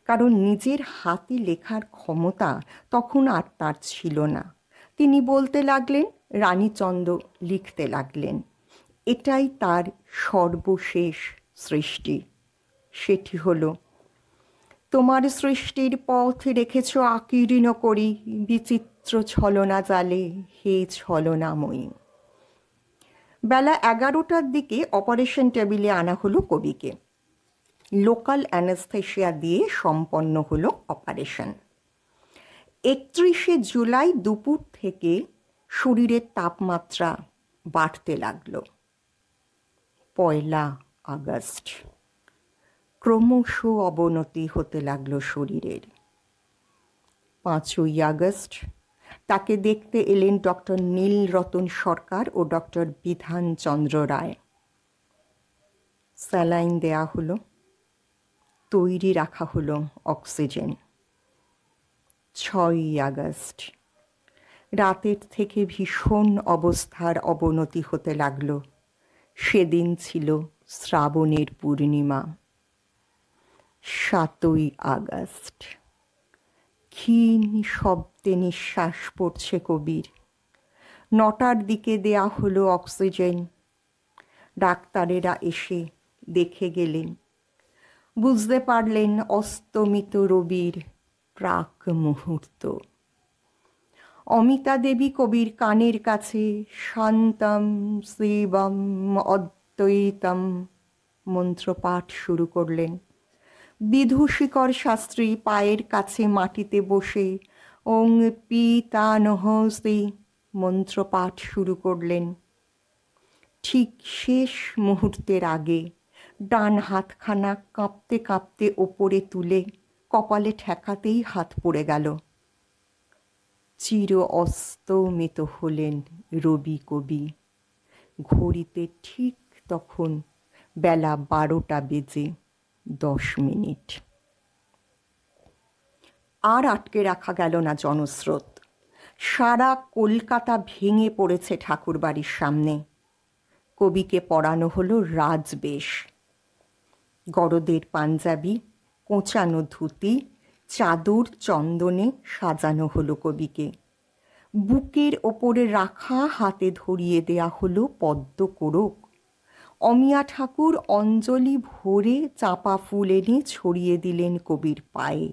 কারণ নিজের হাতে লেখার ক্ষমতা তখন আর তার ছিল না। তিনি বলতে লাগলেন, রানীচন্দ লিখতে লাগলেন। এটাই তার সর্বশেষ সৃষ্টি। সেটি হলো, তোমার সৃষ্টির পথ রেখেছ আকীর্ণ করি, বিচিত্র ছলনা জালে হে ছলনাময়ী। বেলা 11টার দিকে অপারেশন টেবিলে আনা হলো কবিকে। লোকাল অ্যানেস্থেশিয়া দিয়ে সম্পন্ন হলো অপারেশন। 31শে জুলাই দুপুর থেকে শরীরের তাপমাত্রা বাড়তে লাগলো। 1 আগস্ট ক্রমশ অবনতি হতে লাগলো শরীরের। 5 আগস্ট তাকে দেখতে এলেন ডক্টর নীলরতন সরকার ও ডক্টর বিধানচন্দ্র রায়। স্যালাইন দেয়া হলো, তৈরি রাখা হলো অক্সিজেন। 6 আগস্ট রাতের থেকে ভীষণ অবস্থার অবনতি হতে লাগলো। সেদিন ছিল শ্রাবণের পূর্ণিমা। 7 আগস্ট ক্ষীণ শব্দে নিঃশ্বাস পড়ছে কবির। 9টার দিকে দেয়া হলো অক্সিজেন। ডাক্তারেরা এসে দেখে গেলেন, বুঝতে পারলেন অস্তমিত রবির প্রাক মুহূর্ত। অমিতা দেবী কবির কানের কাছে শান্তম শিবম অদ্বৈতম মন্ত্রপাঠ শুরু করলেন। বিধুশিকর শাস্ত্রী পায়ের কাছে মাটিতে বসে ওং পিতানহস্তি মন্ত্রপাঠ শুরু করলেন। ঠিক শেষ মুহূর্তের আগে ডান হাতখানা কাঁপতে কাঁপতে ওপরে তুলে কপালে ঠেকাতেই হাত পড়ে গেল। চির অস্তমিত হলেন রবি কবি। ঘড়িতে ঠিক তখন বেলা 12:10। আর আটকে রাখা গেল না জনস্রোত। সারা কলকাতা ভেঙে পড়েছে ঠাকুরবাড়ির সামনে। কবিকে পরানো হলো রাজবেশ। গরদের পাঞ্জাবি, কোঁচানো ধুতি, চাদর চন্দনে সাজানো হলো কবিকে। বুকের ওপরে রাখা হাতে ধরিয়ে দেয়া হলো পদ্ম কোরক। অমিয়া ঠাকুর অঞ্জলি ভরে চাঁপা ফুল এনে ছড়িয়ে দিলেন কবির পায়ে।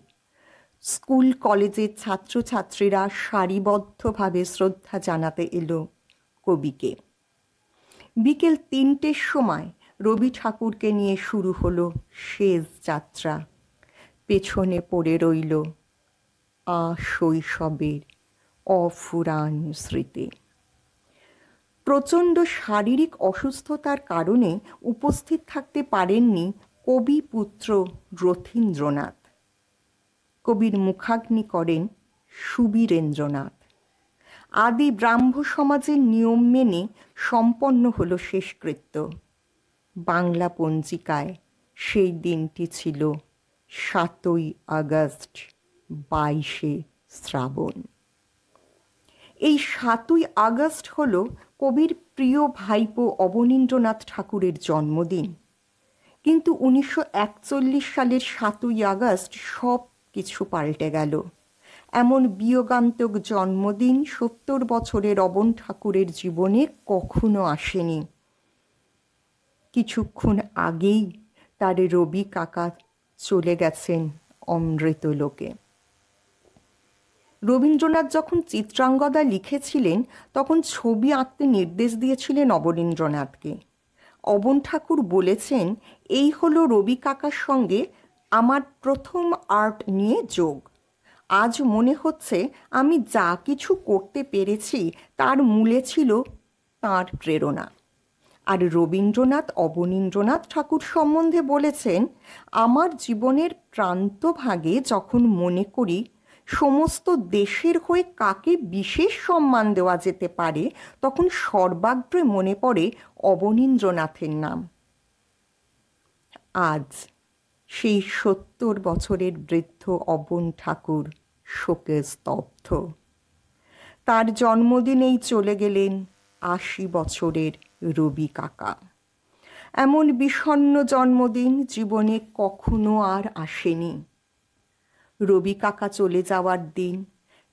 স্কুল কলেজের ছাত্রছাত্রীরা সারিবদ্ধভাবে শ্রদ্ধা জানাতে এলো কবিকে। বিকেল 3টের সময় রবি ঠাকুরকে নিয়ে শুরু হলো শেষ যাত্রা। পেছনে পড়ে রইল শৈশবের অফুরান স্মৃতি। প্রচণ্ড শারীরিক অসুস্থতার কারণে উপস্থিত থাকতে পারেননি কবিপুত্র রথীন্দ্রনাথ। কবির মুখাগ্নি করেন সুবীরেন্দ্রনাথ। আদি ব্রাহ্ম সমাজের নিয়ম মেনে সম্পন্ন হল শেষকৃত্য। বাংলা পঞ্জিকায় সেই দিনটি ছিল 7ই আগস্ট, 22শে শ্রাবণ। এই 7ই আগস্ট হল কবির প্রিয় ভাইপো অবনীন্দ্রনাথ ঠাকুরের জন্মদিন। কিন্তু 1941 সালের 7ই আগস্ট সব কিছু পাল্টে গেল। এমন বিয়োগান্তক জন্মদিন 70 বছরের অবন ঠাকুরের জীবনে কখনো আসেনি। কিছুক্ষণ আগেই তার রবি কাকা চলে গেছেন অমৃত লোকে। রবীন্দ্রনাথ যখন চিত্রাঙ্গদা লিখেছিলেন তখন ছবি আঁকতে নির্দেশ দিয়েছিলেন অবনীন্দ্রনাথকে। অবন ঠাকুর বলেছেন, এই হলো রবি কাকার সঙ্গে আমার প্রথম আর্ট নিয়ে যোগ। আজ মনে হচ্ছে আমি যা কিছু করতে পেরেছি তার মূলে ছিল তাঁর প্রেরণা। আর রবীন্দ্রনাথ অবনীন্দ্রনাথ ঠাকুর সম্বন্ধে বলেছেন, আমার জীবনের প্রান্তভাগে যখন মনে করি সমস্ত দেশের হয়ে কাকে বিশেষ সম্মান দেওয়া যেতে পারে, তখন সর্বাগ্রে মনে পড়ে অবনীন্দ্রনাথের নাম। আজ সেই 70 বছরের বৃদ্ধ অবন ঠাকুর শোকে স্তব্ধ। তার জন্মদিনেই চলে গেলেন 80 বছরের রবি কাকা। এমন বিষণ্ণ জন্মদিন জীবনে কখনো আর আসেনি। রবি কাকা চলে যাওয়ার দিন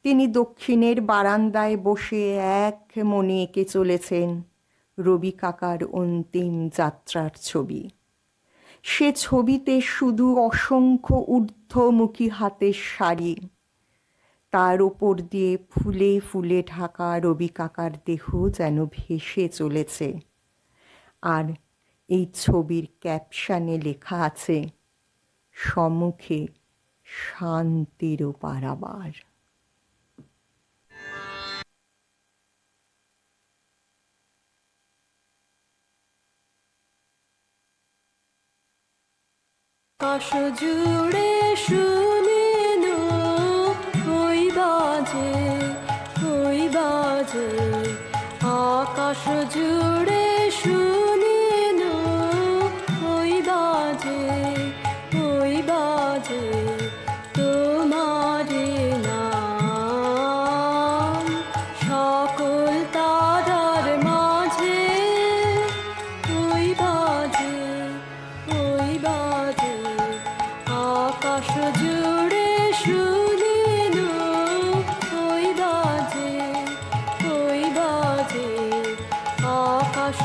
তিনি দক্ষিণের বারান্দায় বসে এক মনে এঁকে চলেছেন রবি কাকার অন্তিম যাত্রার ছবি। সে ছবিতে শুধু অসংখ্য ঊর্ধ্বমুখী হাতের শাড়ি, তার ওপর দিয়ে ফুলে ফুলে ঢাকা রবি কাকার দেহ যেন ভেসে চলেছে। আর এই ছবির ক্যাপশনে লেখা আছে, সম্মুখে শান্তির পারাবার। আকাশ জুড়ে শুনিল ওই বাজে আকাশ জুড়ে শুনিল ওই বাজে তোমার নাম সকল তারার মাঝে ওই বাজে আকাশ জুড়ে শুনিল ওই বাজে আকাশ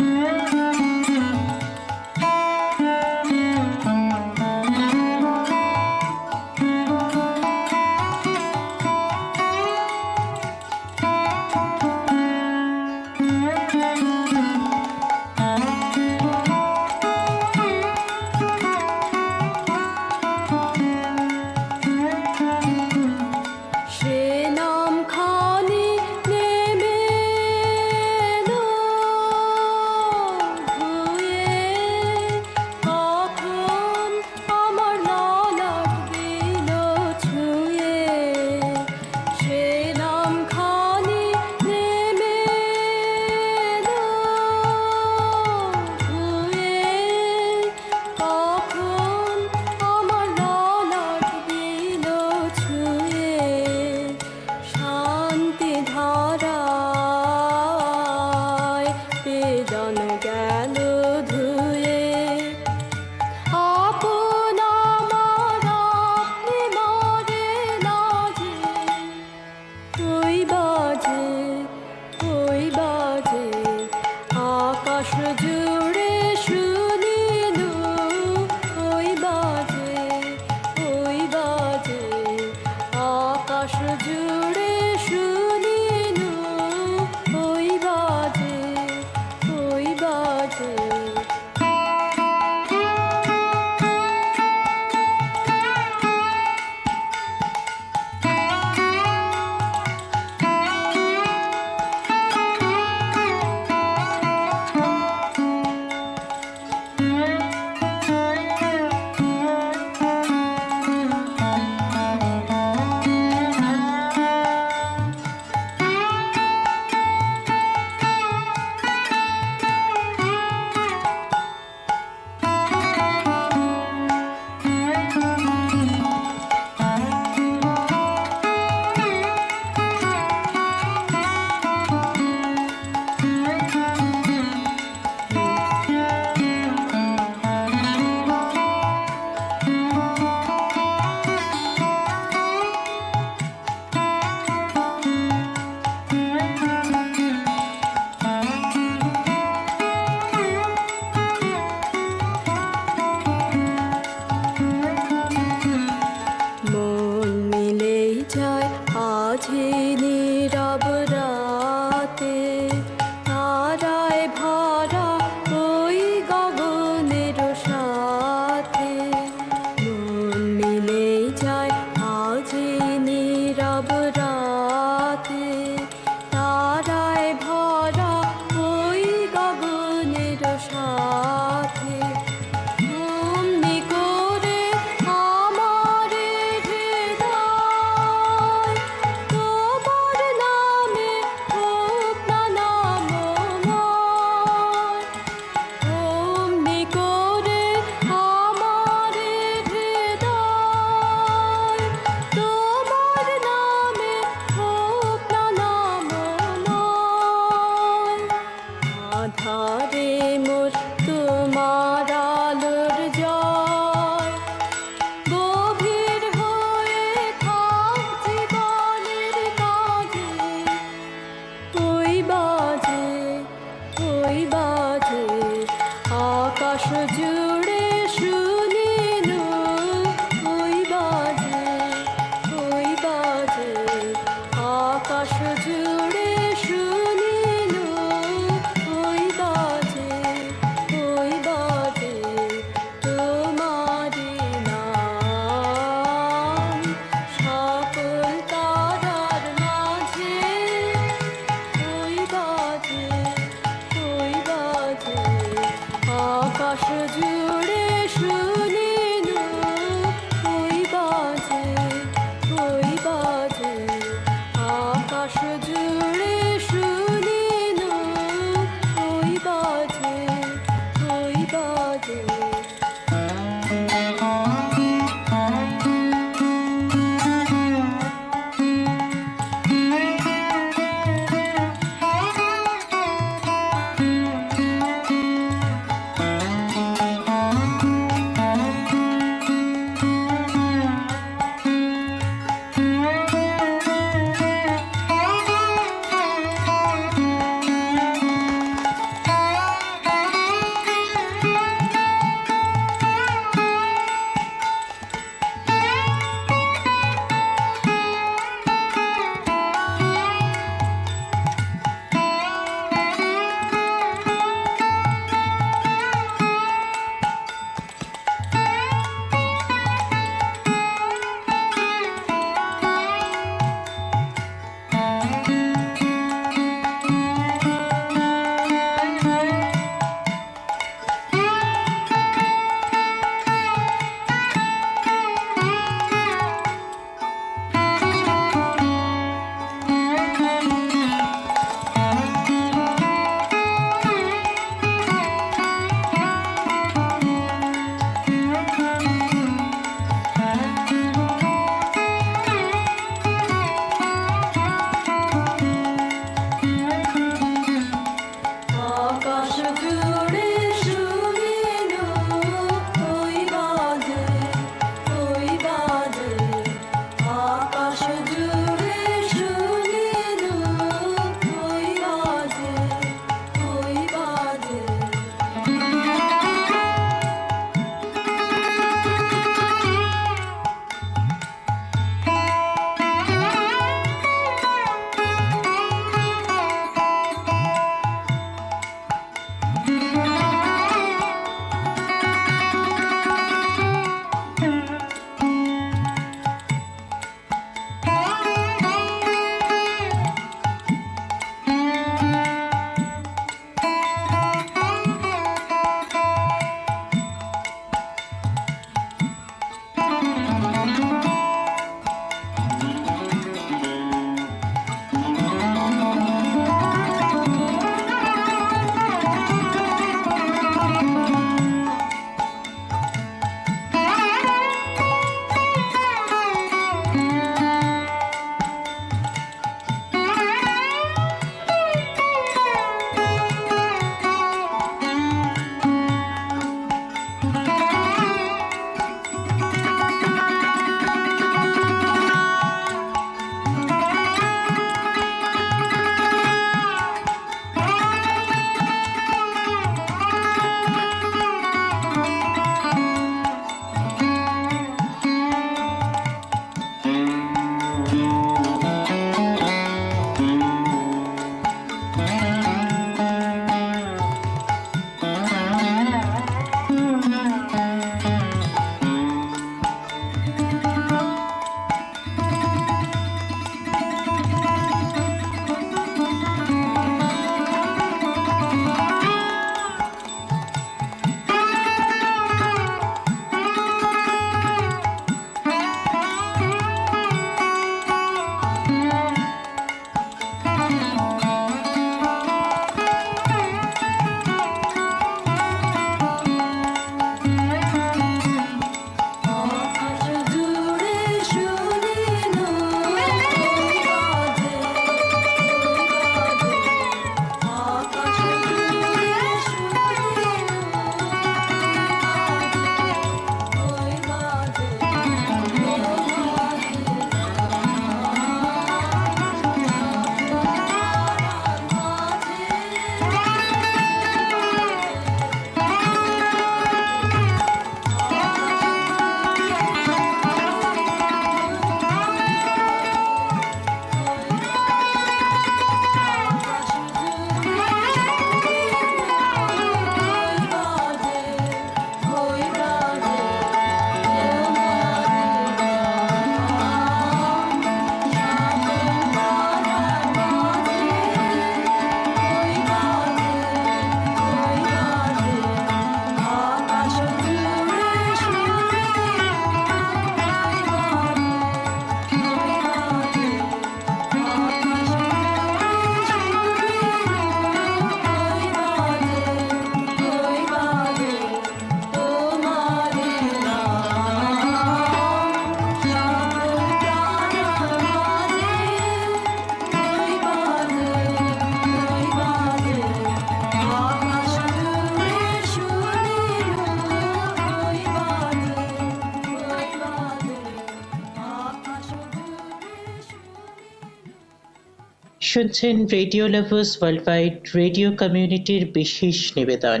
শুনছেন radio lovers world wide radio কমিউনিটির বিশেষ নিবেদন।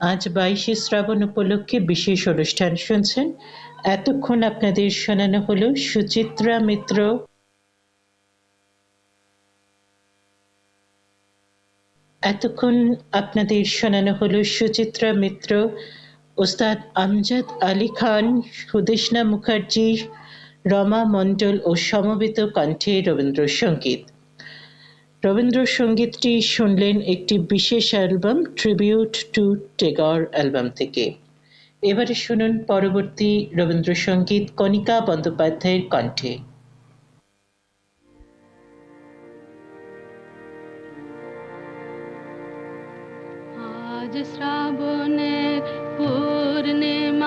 আজ 22শে শ্রাবণ উপলক্ষে বিশেষ অনুষ্ঠান শুনছেন। এতক্ষণ আপনাদের শোনানো হলো সুচিত্রা মিত্র, ওস্তাদ আমজাদ আলী খান, সুদেষ্ণা মুখার্জি, রমা মণ্ডল ও সমবেত কণ্ঠে রবীন্দ্রসঙ্গীত। রবীন্দ্রসঙ্গীতটি শুনলেন একটি বিশেষ album tribute to Tagore album থেকে। এবারে শুনুন পরবর্তী রবীন্দ্রসঙ্গীত কণিকা বন্দ্যোপাধ্যায়ের কণ্ঠে। আজ শ্রাবণের পূর্ণিমাতে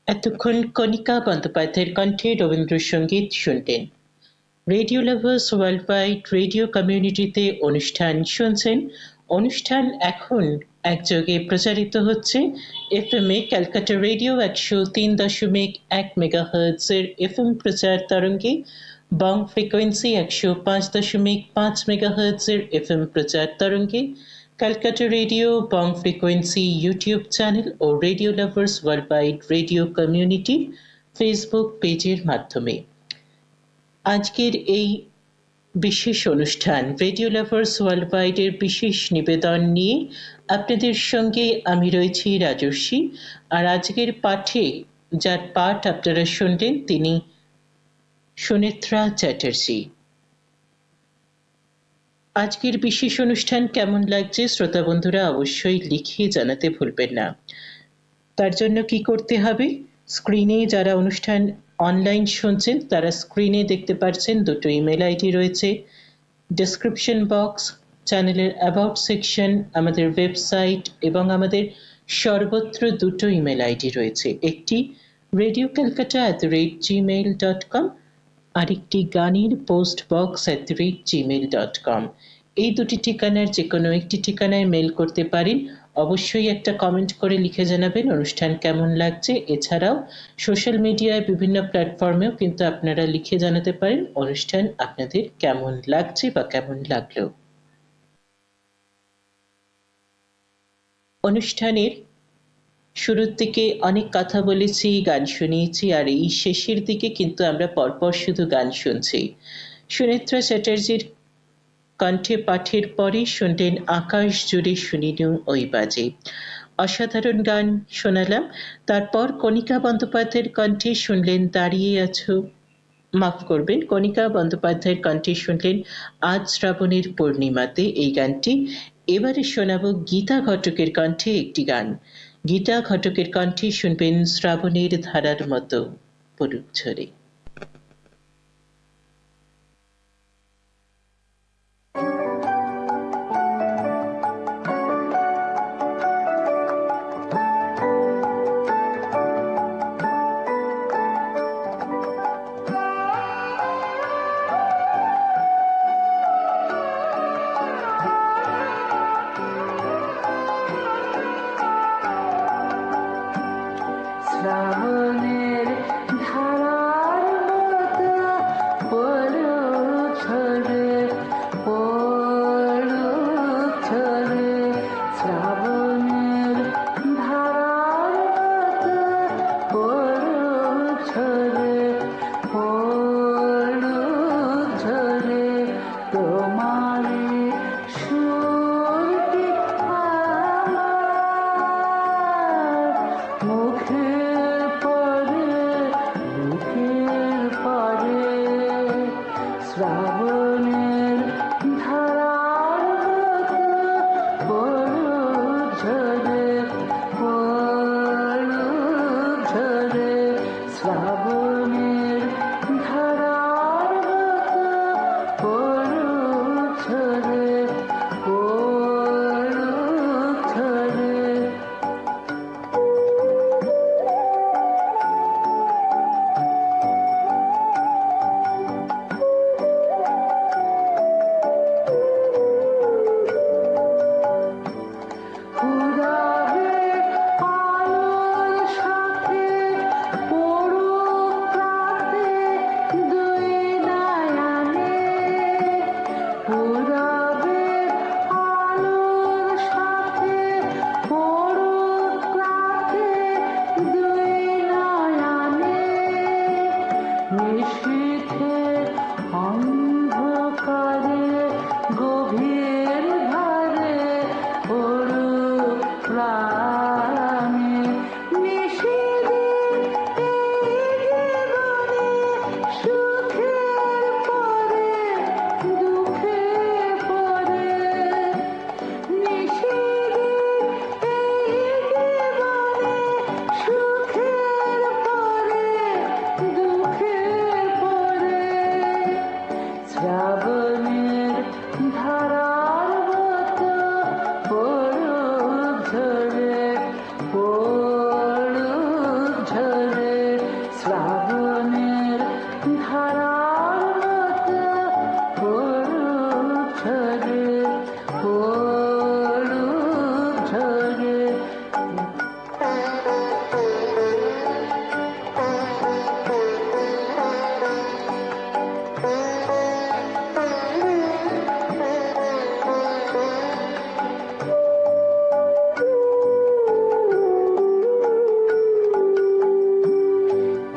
এতক্ষণ কণিকা বন্দ্যোপাধ্যায়ের কণ্ঠে রবীন্দ্রসঙ্গীত শুনলেন। Radio lovers world wide radio কমিউনিটিতে অনুষ্ঠান শুনছেন। অনুষ্ঠান এখন একযোগে প্রচারিত হচ্ছে এফএমএ ক্যালকাটা রেডিও 103.1 মেগাহার্টজের এফএম প্রচার তরঙ্গে, বং ফ্রিকোয়েন্সি 105.5 মেগাহার্টজের এফএম প্রচার তরঙ্গে, Calcutta radio Bong frequency YouTube channel ও radio lovers world wide radio community Facebook পেজের মাধ্যমে। আজকের এই বিশেষ অনুষ্ঠান রেডিও লাভার্স ওয়ার্ল্ড ওয়াইডের বিশেষ নিবেদন নিয়ে আপনাদের সঙ্গে আমি রয়েছি রাজস্বী। আর আজকের পাঠে যার পাঠ আপনারা শুনলেন তিনি সুনেত্রা চ্যাটার্জি। আজকের বিশেষ অনুষ্ঠান কেমন লাগছে শ্রোতা বন্ধুরা অবশ্যই লিখে জানাতে ভুলবেন না। তার জন্য কি করতে হবে, স্ক্রিনে যারা অনুষ্ঠান অনলাইন শুনছেন তারা স্ক্রিনে দেখতে পাচ্ছেন দুটো ইমেল আইডি রয়েছে, ডেসক্রিপশন বক্স, চ্যানেলের অ্যাবাউট সেকশন, আমাদের ওয়েবসাইট এবং আমাদের সর্বত্র দুটো ইমেল আইডি রয়েছে, একটি radiocalcutta@gmail.com আরেকটি গানের পোস্ট বক্স @gmail.com। এই দুটি ঠিকানার যে কোনো একটি ঠিকানায় মেল করতে পারেন। অবশ্যই একটা কমেন্ট করে লিখে জানাবেন অনুষ্ঠান কেমন লাগছে। এছাড়াও সোশ্যাল মিডিয়ায় বিভিন্ন প্ল্যাটফর্মেও কিন্তু আপনারা লিখে জানাতে পারেন অনুষ্ঠান আপনাদের কেমন লাগছে বা কেমন লাগলো। অনুষ্ঠানের শুরুর দিকে অনেক কথা বলেছি, গান শুনিয়েছি, আর এই শেষের দিকে কিন্তু আমরা পরপর শুধু গান শুনছি। সুনেত্রা চ্যাটার্জির কণ্ঠে পাঠের পরে শুনলেন আকাশ জুড়ে শুনিনু ওই বাজে, অসাধারণ গান শোনালাম। তারপর কণিকা বন্দ্যোপাধ্যায়ের কণ্ঠে শুনলেন দাঁড়িয়ে আছো, মাফ করবেন, কণিকা বন্দ্যোপাধ্যায়ের কণ্ঠে শুনলেন আজ শ্রাবণের পূর্ণিমাতে এই গানটি। এবারে শোনাবো গীতা ঘটকের কণ্ঠে একটি গান। গীতা ঘটকের কণ্ঠে শুনবেন শ্রাবণের ধারার মতো পড়ুক ঝরে। শ্রাবণের ধারার মতো পড়ুক ঝরে, পড়ুক ঝরে। শ্রাবণের ধারার মতো পড়ুক ঝরে, পড়ুক ঝরে। তোমারই সুরটি আমার মুখের পরে, বুকের পরে। শ্রাবণের ধারার মতো পড়ুক ঝরে, পড়ুক ঝরে। শ্রাবণের ধারার মতো পড়ুক ঝরে, পড়ুক ঝরে। উড়াবে আলোর সাথে পড়ুক রাতে দুই নয়নে। উড়াবে আলোর সাথে পড়ুক রাতে দুই নয়নে। নিশীথে অন্ধকারে গভীর ধারে পড়ুক প্রাণে। নিশীথে জীবনে সুখের পরে দুঃখে পরে। নিশীথে জীবনে সুখের পরে দুঃখে পরে। শ্রাবণের ধারার মতো পড়ুক ঝরে, পড়ুক ঝরে। শ্রাবণের ধারার মতো পড়ুক ঝরে, পড়ুক ঝরে।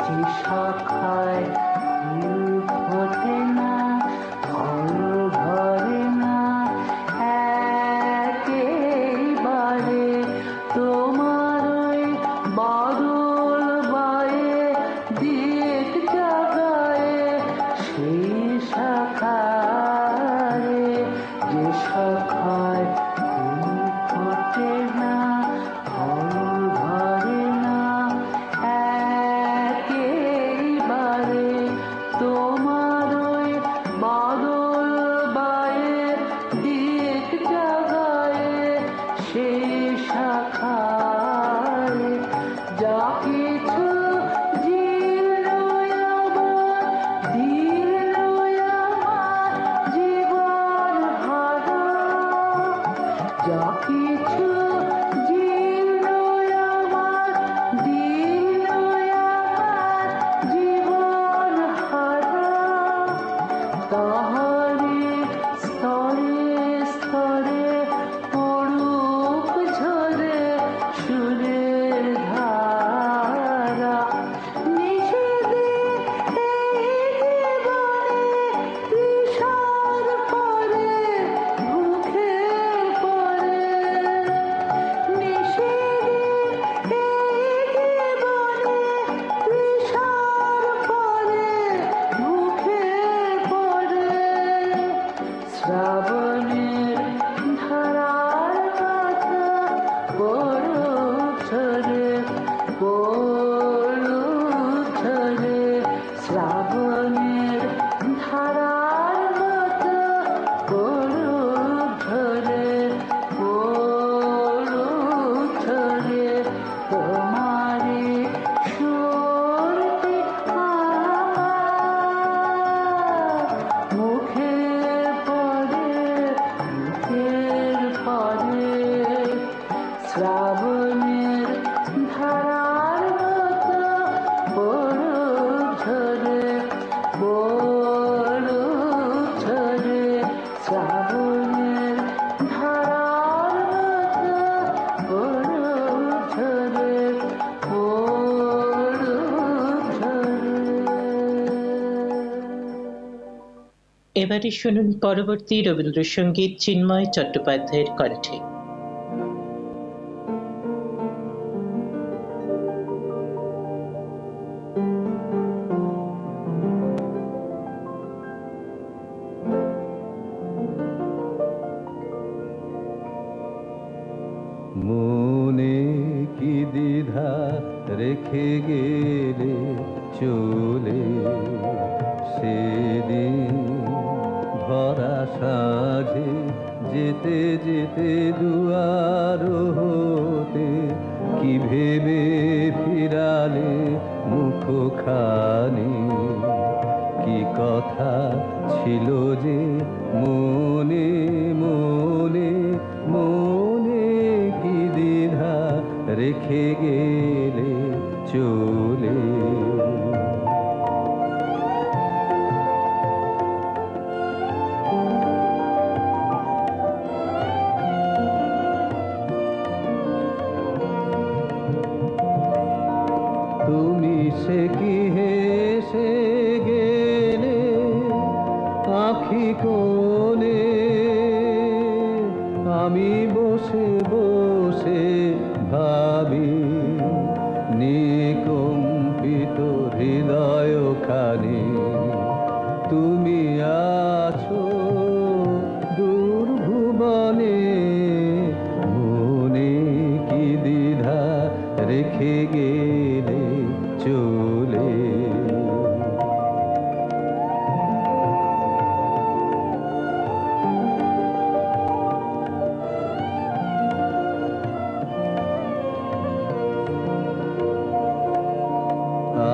যে শাখায় ফুল ফোটে না, ফল শ্রাবণের ধারার মতো পড়ুক ঝরে তোমারি সুরটি আমার মুখে পড়ে মুখের পরে শ্রাবণের ধারার মতো পড়ুক ঝরে শ্রাবণের ধারার মতো পড়ুক ঝরে এবারে শুনুন পরবর্তী রবীন্দ্রসঙ্গীত চিন্ময় চট্টোপাধ্যায়ের কণ্ঠে। মনে কি দ্বিধা রেখে গেলে চলে সেদিন ভরা সাঁঝে যেতে যেতে দুয়ার হতে কি ভেবে ফিরালে মুখখানি কি কথা ছিল যে মনে মনে মনে কি দ্বিধা রেখে গেলে চলে তুমি সে কি হেসে গেলে আঁখি কোণে আমি বসে বসে ভাবি নিকম্পিত হৃদয়খানি তুমি আছো দূর ভুবনে মনে কি দ্বিধা রেখে গেলে চলে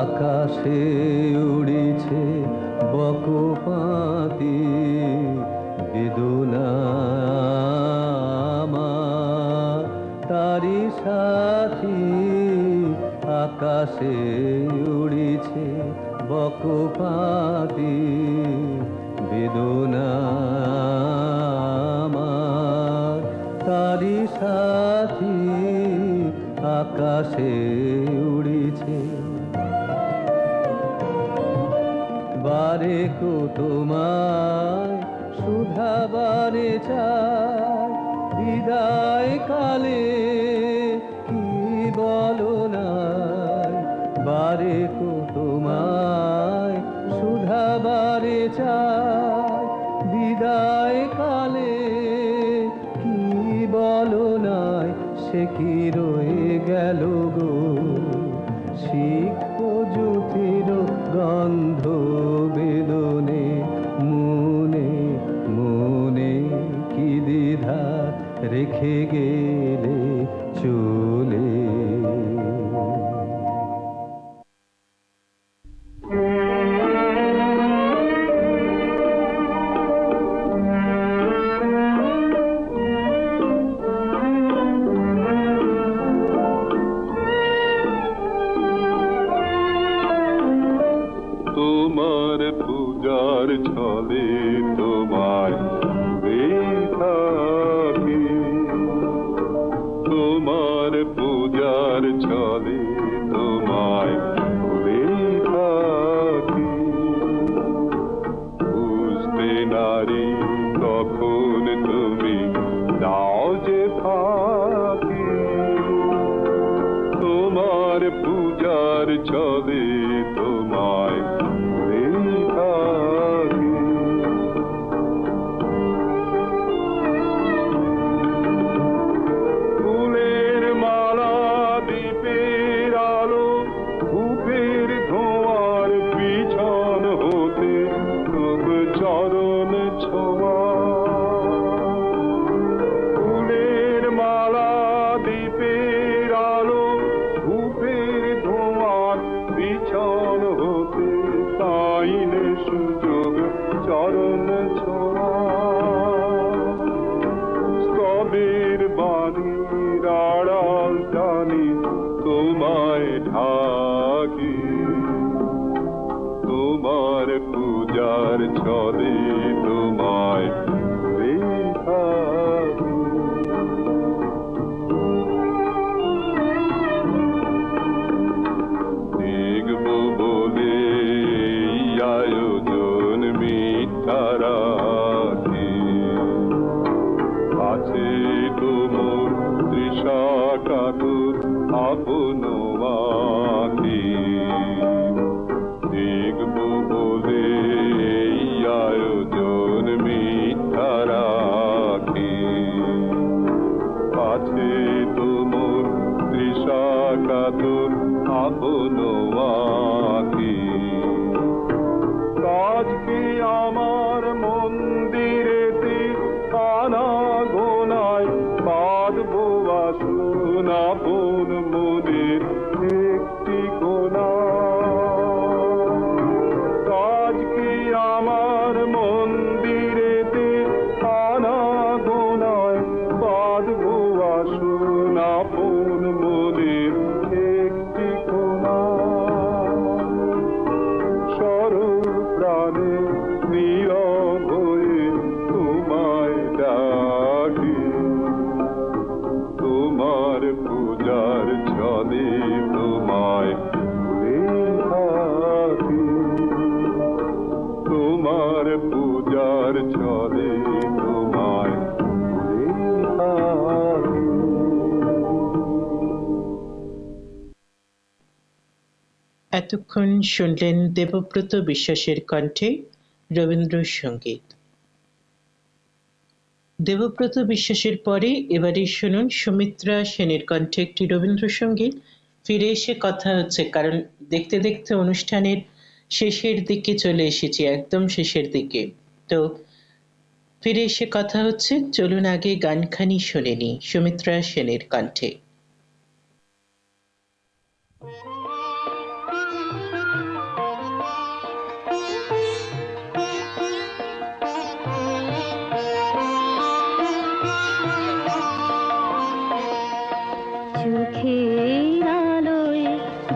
আকাশে উড়িছে বকপাতি বেদনা আমার তারি সাথী আকাশে উড়িছে বকপাতি বেদনা আমার তারি সাথী আকাশে উড়িছে বারে কো তোমায় সুধাবারে চাই বিদায় কালে কি বলো নাই বারে কো তোমায় সুধাবারে চাই বিদায় কালে কি বলো নাই সে কি রয়ে গেল গো শিখ জ্যোতির গন্ধ বেদনে মনে মনে কি দ্বিধা রেখে গেলে চলে তোমার পূজার ছলে তোমায় থাকি তোমার পূজার ছলে তোমায় থাকি বুঝতে নারী কখন তুমি দাও যে ফাঁকি তোমার পূজার ছলে তোমায় ফুলের মালা দ্বীপের আলো ধূপের ধোঁয়ার পিছনে সুযোগ চরণ ছোঁয়া স্তবের বাণীর আড়াল টানি তোমায় ঢাকি তোমার পূজার ছলে তোমায় ধরে থাকি দেখব বলে এই আয়োজন মিথ্যা রাখি আছে তোমার তৃষা কাতুর আপন আঁখি দেখব বলে এই আয়োজন মিথ্যা রাখি আছে তোমার তৃষা কাতুর আপন আঁখি কাজ কি আমার মন্দিরেতে আনা গোনায় বাঁধবো আসুন আপন মনের একটি কোনা কাজ কি আমার মন্দিরেতে আনা গোনায় বাঁধবো আসুন আপন মনের একটি কোনা সরল প্রাণে নীরব হয়ে তোমায় ডাকি তোমার পূজার ছলে তোমায় ধরে থাকি তোমার পূজার ছলে তোমায় ধরে থাকি এতক্ষণ শুনলেন দেবব্রত বিশ্বাসের কণ্ঠে রবীন্দ্রসঙ্গীত। দেবব্রত বিশ্বাসের পরে এবারে শুনুন সুমিত্রা সেনের কণ্ঠে একটি রবীন্দ্রসঙ্গীত। ফিরে এসে কথা হচ্ছে, কারণ দেখতে দেখতে অনুষ্ঠানের শেষের দিকে চলে এসেছি, একদম শেষের দিকে। তো ফিরে এসে কথা হচ্ছে, চলুন আগে গানখানি শুনে নি সুমিত্রা সেনের কণ্ঠে। চোখের আলোয়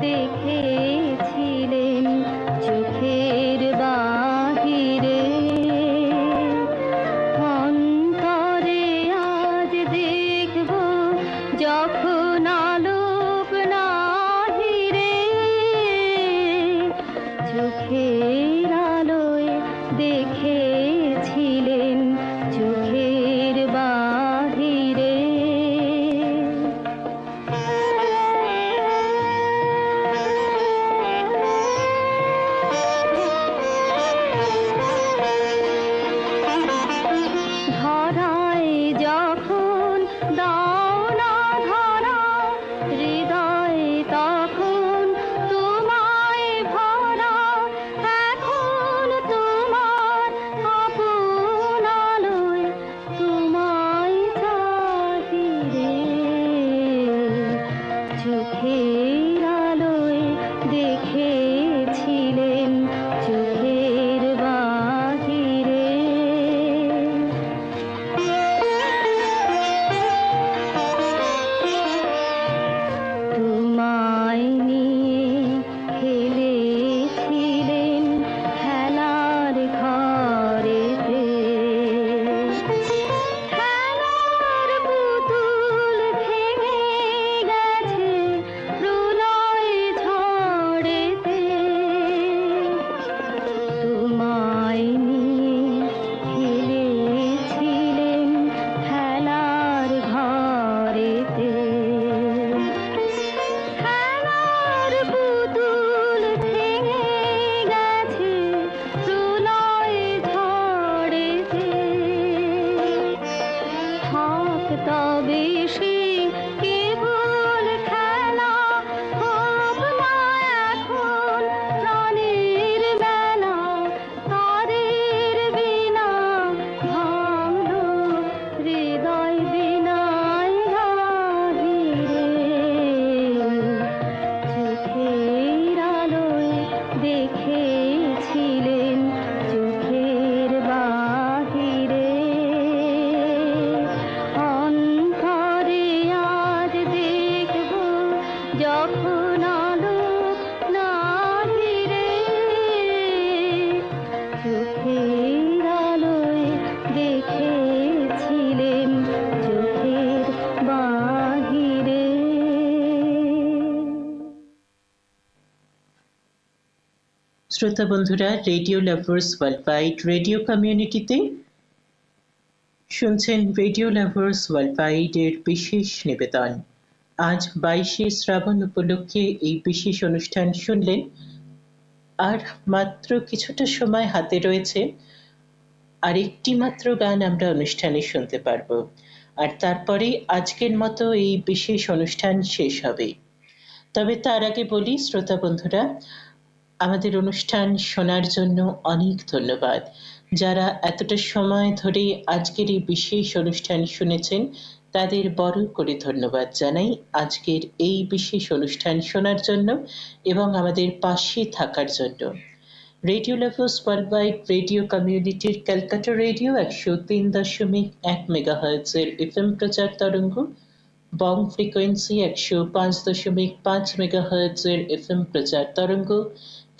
দেখেছিলেন চোখের বাহিরে, অন্তরে আজ দেখব যখন আলোক নাহিরে। চোখের আলোয় দেখেছিলেন চোখের বাহিরে। ধরায় যখন দাও না ধরা, হৃদয়ে তখন তোমায় ভরা। এখন তোমার আপন আলোয় তোমায় চাহিরে। চোখের আলোয় দেখেছিলেন চোখের বাহিরে। তোমায় নিয়ে খেলেছিলেন খেলার ঘরেতে, খেলার পুতুল ভেঙে গেছে প্রলয় ঝড়েতে। শ্রোতা বন্ধুরা, radio lovers world wide radio কমিউনিটিতে শুনছেন রেডিও লাভার্স ওয়ার্ল্ড ওয়াইড এর বিশেষ নিবেদন। আজ 22শে শ্রাবণ উপলক্ষে এই বিশেষ অনুষ্ঠান শুনলেন। আর মাত্র কিছুটা সময় হাতে রয়েছে, আর একটি মাত্র গান আমরা অনুষ্ঠানে শুনতে পারবো, আর তারপরে আজকের মতো এই বিশেষ অনুষ্ঠান শেষ হবে। তবে তার আগে বলি, শ্রোতা বন্ধুরা, আমাদের অনুষ্ঠান শোনার জন্য অনেক ধন্যবাদ। যারা এতটা সময় ধরে আজকের এই বিশেষ অনুষ্ঠান শুনেছেন, তাদের বড় করে ধন্যবাদ জানাই আজকের এই বিশেষ অনুষ্ঠান শোনার জন্য এবং আমাদের পাশে থাকার জন্য। Radio lovers world wide radio কমিউনিটির ক্যালকাটা রেডিও 103.1 মেগাহার্টজের এফএম প্রচার তরঙ্গ, বং ফ্রিকোয়েন্সি 105.5 মেগাহার্টজের এফএম প্রচার তরঙ্গ,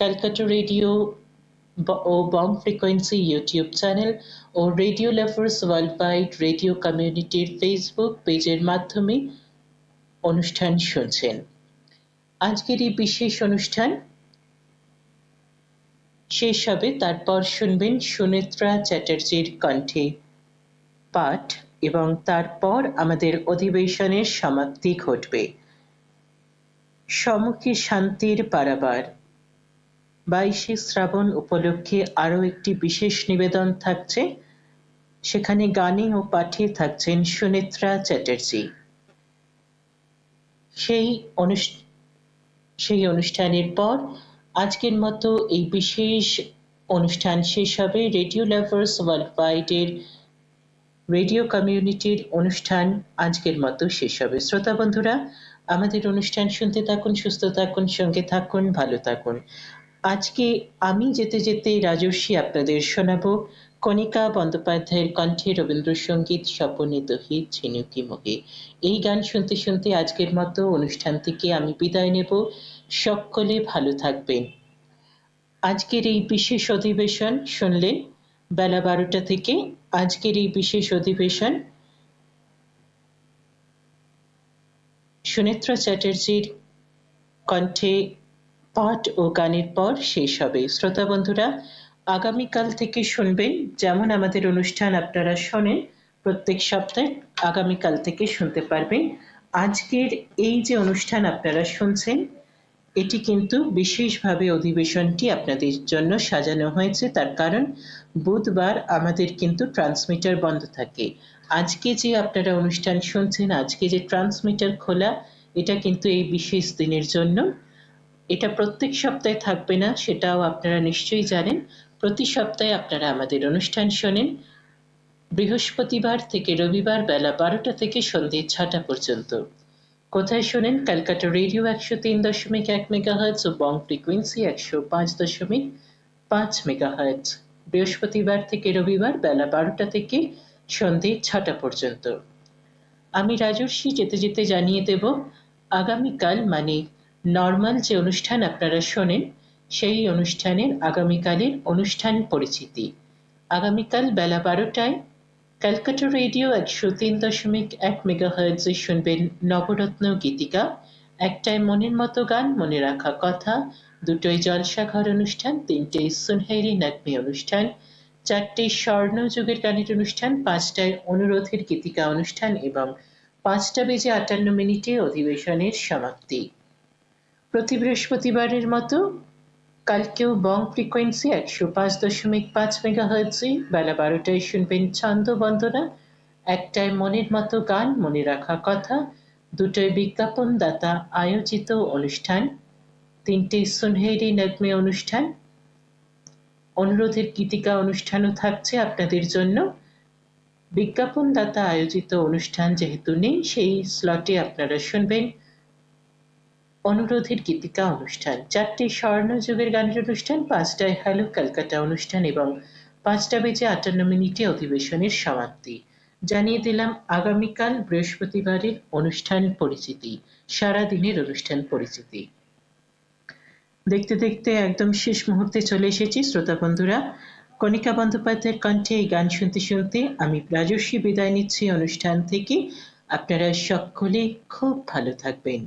ক্যালকাটা রেডিও ও বং ফ্রিকোয়েন্সি ইউটিউব চ্যানেল ও radio lovers world wide radio কমিউনিটির ফেসবুক পেজের মাধ্যমে অনুষ্ঠান শুনছেন। আজকের এই বিশেষ অনুষ্ঠান শেষ হবে, তারপর শুনবেন সুনেত্রা চ্যাটার্জির কণ্ঠে পাঠ এবং তারপর আমাদের অধিবেশনের সমাপ্তি ঘটবে। সমুখে শান্তির পারাবার 22শে শ্রাবণ উপলক্ষে আরও একটি বিশেষ নিবেদন থাকছে। সেখানে গানে ও পাঠে থাকছেন সুনেত্রা চ্যাটার্জি। সেই অনুষ্ঠানের পর আজকের মতো এই বিশেষ অনুষ্ঠান শেষ হবে। রেডিও লাভার্স ওয়ার্ল্ড ওয়াইডের রেডিও কমিউনিটির অনুষ্ঠান আজকের মতো শেষ হবে। শ্রোতা বন্ধুরা, আমাদের অনুষ্ঠান শুনতে থাকুন, সুস্থ থাকুন, সঙ্গে থাকুন, ভালো থাকুন। আজকে আমি যেতে যেতে রাজর্ষি আপনাদের শোনাবো কণিকা বন্দ্যোপাধ্যায়ের কণ্ঠে রবীন্দ্রসঙ্গীত স্বপনে দহি ঝিনুকি মোহে। এই গান শুনতে শুনতে আজকের মতো অনুষ্ঠান থেকে আমি বিদায় নেব। সকলে ভালো থাকবেন। আজকের এই বিশেষ অধিবেশন শুনলেন বেলা 12টা থেকে। আজকের এই বিশেষ অধিবেশন সুনেত্রা চ্যাটার্জির কণ্ঠে পাঠ ও গানের পর শেষ হবে। শ্রোতা বন্ধুরা, আগামীকাল থেকে শুনবেন, যেমন আমাদের অনুষ্ঠান আপনারা শোনেন প্রত্যেক সপ্তাহে, আগামীকাল থেকে শুনতে পারবেন। আজকের এই যে অনুষ্ঠান আপনারা শুনছেন, এটি কিন্তু বিশেষভাবে অধিবেশনটি আপনাদের জন্য সাজানো হয়েছে। তার কারণ বুধবার আমাদের কিন্তু ট্রান্সমিটার বন্ধ থাকে। আজকে যে আপনারা অনুষ্ঠান শুনছেন, আজকে যে ট্রান্সমিটার খোলা, এটা কিন্তু এই বিশেষ দিনের জন্য। এটা প্রত্যেক সপ্তাহে থাকবে না, সেটাও আপনারা নিশ্চয়ই জানেন। প্রতি সপ্তাহে আপনারা আমাদের অনুষ্ঠান শোনেন বৃহস্পতিবার থেকে রবিবার বেলা 12টা থেকে সন্ধ্যে 6টা পর্যন্ত। কোথায় শোনেন? ক্যালকাটা রেডিও 103.1 মেগাহার্টজ ও বং ফ্রিকোয়েন্সি 105.5 মেগাহার্টজ, বৃহস্পতিবার থেকে রবিবার বেলা 12টা থেকে সন্ধ্যে 6টা পর্যন্ত। আমি রাজর্ষি যেতে যেতে জানিয়ে দেব, আগামীকাল মানে নর্মাল যে অনুষ্ঠান আপনারা শোনেন, সেই অনুষ্ঠানের আগামীকালের অনুষ্ঠান পরিচিতি। আগামীকাল বেলা 12টায় ক্যালকাটা রেডিও 103.1 মেগাহার্টজে শুনবেন নবরত্ন গীতিকা। 1টায় মনের মতো গান, মনে রাখা কথা, 2টোয় জলসাঘর অনুষ্ঠান, 3টেয় সুনহেরি নগমে অনুষ্ঠান, 4টেয় স্বর্ণযুগের গানের অনুষ্ঠান, 5টায় অনুরোধের গীতিকা অনুষ্ঠান এবং 5:58 অধিবেশনের সমাপ্তি। প্রতি বৃহস্পতিবারের মতো কালকেও বং ফ্রিকোয়েন্সি 105.5 মেগাহার্টজে বেলা 12টায় শুনবেন ছন্দ বন্দনা। 1টায় মনের মতো গান, মনে রাখা কথা, 2টোয় বিজ্ঞাপন দাতা আয়োজিত অনুষ্ঠান, 3টেয় সুনহেরি নগমে অনুষ্ঠান, অনুরোধের গীতিকা অনুষ্ঠানও থাকছে আপনাদের জন্য। বিজ্ঞাপন দাতা আয়োজিত অনুষ্ঠান যেহেতু নেই, সেই স্লটে আপনারা শুনবেন অনুরোধের গীতিকা অনুষ্ঠান। 4টেয় স্বর্ণযুগের গানের অনুষ্ঠান, 5টায় হ্যালো ক্যালকাটা অনুষ্ঠান এবং 5:58 অধিবেশনের সমাপ্তি। জানিয়ে দিলাম আগামীকাল বৃহস্পতিবারের অনুষ্ঠান পরিচিতি, সারাদিনের অনুষ্ঠান পরিচিতি। দেখতে দেখতে একদম শেষ মুহূর্তে চলে এসেছি। শ্রোতা বন্ধুরা, কণিকা বন্দ্যোপাধ্যায়ের কণ্ঠে এই গান শুনতে শুনতে আমি রাজস্বী বিদায় নিচ্ছি অনুষ্ঠান থেকে। আপনারা সকলে খুব ভালো থাকবেন।